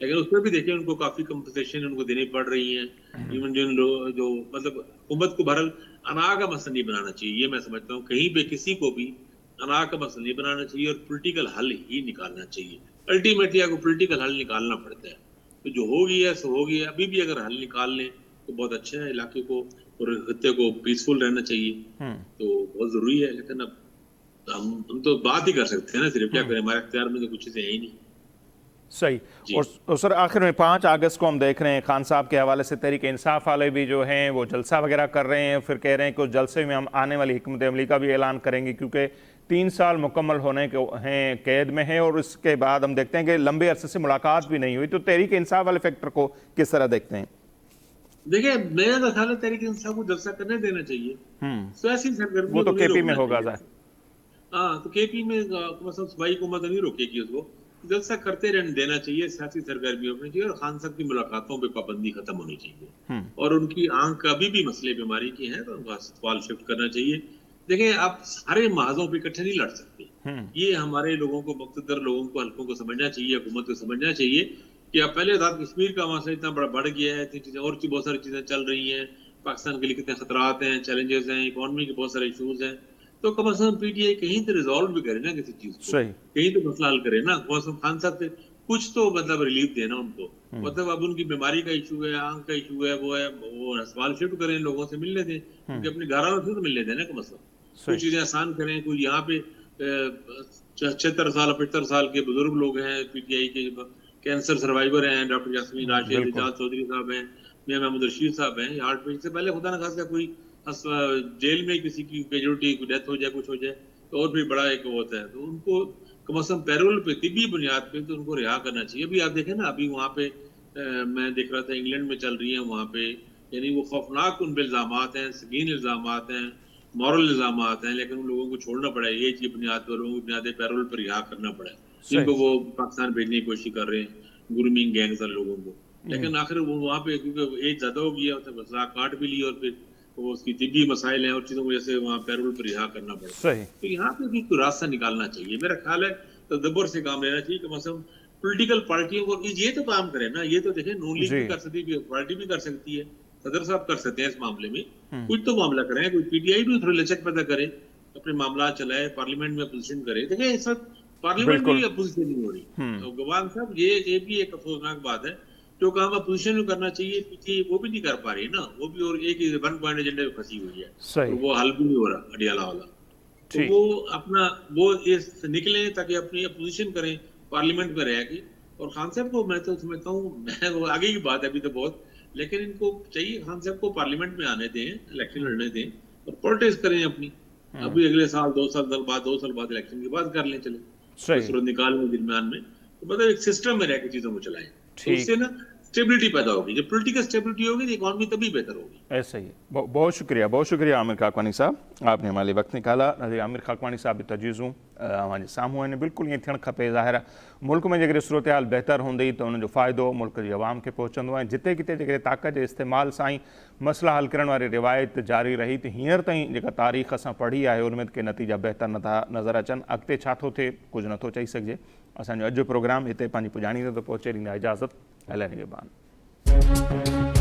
लेकिन उसमें भी देखिए उनको काफी कंपनसेशन उनको देनी पड़ रही है। इवन जिन लोग जो मतलब हुकूमत को बहरहाल अना का मसला नहीं बनाना चाहिए, ये मैं समझता हूँ। कहीं पे किसी को भी अना का मसला नहीं बनाना चाहिए और पोलिटिकल हल ही निकालना चाहिए। अल्टीमेटली आपको पोलिटिकल हल निकालना पड़ता है, तो जो हो गया सो हो गया। अभी भी अगर हल निकाल लें तो बहुत अच्छा है, इलाके को और खत्ते को पीसफुल रहना चाहिए, तो बहुत जरूरी है। लेकिन अब हम तो बात ही कर सकते हैं ना, सिर्फ क्या करें, हमारे अख्तियार में तो कुछ चीजें है ही नहीं। सही। और सर, आखिर में 5 अगस्त को हम देख रहे हैं खान साहब के हवाले से तहरीक इंसाफ वाले भी जो हैं वो जलसा वगैरह कर रहे हैं, फिर कह रहे हैं कि उस जलसे में हम आने वाली हिकमत अमली का भी ऐलान करेंगे, क्योंकि 3 साल मुकम्मल होने के हैं, कैद में है, और इसके बाद हम देखते हैं कि लंबे अरसे से मुलाकात भी नहीं हुई। तो तहरीक इंसाफ वाले फैक्टर को किस तरह देखते हैं? देखिए, मेरा तो ख्याल है तहरीक इंसाफ को जलसा करने देना चाहिए। सियासी सरगर्मी वो तो केपी में होगा। हाँ, तो केपी में मतलब सूबाई हुकूमत नहीं रोकेगी उसको, जलसा करते रहने देना चाहिए, सियासी सरगर्मी होनी चाहिए, और खान साहब की मुलाकातों पे पाबंदी खत्म होनी चाहिए। और उनकी आंख अभी भी मसले बीमारी की है, तो उनका सवाल शिफ्ट करना चाहिए। देखिए, आप सारे महाजों पे इकट्ठे नहीं लड़ सकते। ये हमारे लोगों को, मुक्तदर लोगों को, हल्कों को समझना चाहिए, हुकूमत को समझना चाहिए कि अब पहले आजाद कश्मीर का मसला इतना बड़ा बढ़ गया है, इतनी चीजें और बहुत सारी चीजें चल रही हैं, पाकिस्तान के लिए कितने खतरात हैं, चैलेंजेस हैं, इकोनॉमी के बहुत सारे इशूज हैं, तो कम से कम पीटीआई कहीं तो रिजॉल्व भी करे ना किसी चीज को, कहीं तो मसला हल करे ना। कम से कम खान साहब से कुछ तो मतलब रिलीफ देना उनको। मतलब अब उनकी बीमारी का इशू है, आंख का इशू है, वो सवाल शिफ्ट करें, लोगों से मिलने दें, क्योंकि अपने घरों से तो मिलने दें ना। कम से कम कुछ चीजें आसान करें। कोई यहाँ पे 76 साल 75 साल के बुजुर्ग लोग हैं पीटीआई के, कैंसर सर्वाइवर हैं, डॉक्टर यास्मीन राशिद, इजाज चौधरी साहब हैं, मियां महमूद रशीद साहब हैं, हार्ट पेशेंट से पहले खुदा न खास्ता कोई जेल में किसी की कैजुअलिटी, कोई डेथ हो जाए, कुछ हो जाए, तो और भी बड़ा एक होता है, तो उनको कम से कम पैरोल पे, तिब्बी बुनियाद पे तो उनको रिहा करना चाहिए। अभी आप देखें ना, अभी वहाँ पे मैं देख रहा था इंग्लैंड में चल रही है वहाँ पे, यानी वो खौफनाक उन पे इल्जामात हैं, संगीन इल्जामात हैं, मॉरल इल्जामात हैं, लेकिन उन लोगों को छोड़ना पड़ा है। एज की बुनियाद पर, लोगों की बुनियाद पैरोल पर रिहा करना पड़ा है, जिनको वो पाकिस्तान भेजने की कोशिश कर रहे हैं, ग्रूमिंग गैंग्स वाले लोगों को। लेकिन आखिर वो वहाँ पे क्योंकि एज ज्यादा हो गया, काट भी ली, और फिर वो उसकी तिब्बी मसाइल हैं और चीजों को जैसे वहाँ पैरोल पर रिहा करना पड़ता है। तो यहाँ पे भी कोई रास्ता निकालना चाहिए, मेरा ख्याल है। तदब्बर से काम लेना चाहिए, कम से कम पोलिटिकल पार्टियों को ये तो काम करे ना। ये तो देखें, नून लीग भी कर सकती है, पार्टी भी कर सकती है, सदर साहब कर सकते हैं इस मामले में, कुछ तो मामला करें। कोई पीटीआई भी थोड़ी लचक पैदा करे, अपने मामला चलाए, पार्लियामेंट में अपोजिशन करे। देखिए, इस वक्त पार्लियामेंट में अपोजिशन नहीं हो रही। तो गवान साहब, ये भी एक अफसोसनाक बात है। जो काम अपोजिशन में करना चाहिए, पीछे वो भी नहीं कर पा रही ना, वो भी और एक ही 1 पॉइंट एजेंडे में फंसी हुई है, तो वो हल भी नहीं हो रहा अडियाला वाला। तो वो अपना वो इस निकले ताकि अपनी अपोजिशन करें पार्लियामेंट में रह के। और खान साहब को मैं तो समझता हूँ, मैं वो आगे की बात है अभी तो बहुत, लेकिन इनको चाहिए खान साहब को पार्लियामेंट में आने दें, इलेक्शन लड़ने दें और पॉलिटिक्स करें अपनी। अभी अगले साल 2 साल बाद इलेक्शन की बात कर लें, चले सही। सूरत निकालने के दरमियान में, तो मतलब एक सिस्टम में रह के चीजों को चलाएं, तो ठीक। उससे ना स्टेबिलिटी पैदा होगी। जब पॉलिटिकल स्टेबिलिटी होगी तो इकॉनमी तभी बेहतर होगी। ऐसा ही है। बहुत शुक्रिया आमिर खाकवानी साहब, आपने हमारे लिए वक्त निकाला। नज़ीर आमिर खाकवानी साहब तजवीज़ूं हमारे साम्हूं आहिनि। बिल्कुलु ईअं थियणु खपे। ज़ाहिर आहे मुल्क में जेकॾहिं सूरत हाल बहितर हूंदी त उनजो फ़ाइदो मुल्क जी अवाम खे पहुचंदो। ऐं जिते किथे जेकॾहिं ताक़त जे इस्तेमाल सां ई मसइला हल करण वारी रिवायत जारी रही त हींअर ताईं जेका तारीख़ असां पढ़ी आहे उनमें के नतीजा बहितर नथा नज़र अचनि। अॻिते छा थो थिए कुझु नथो चई सघिजे। असांजो अॼु जो प्रोग्राम हिते पंहिंजी पुॼाणी ते थो पहुचे। ॾींदा इजाज़त। अलाए निगहबान।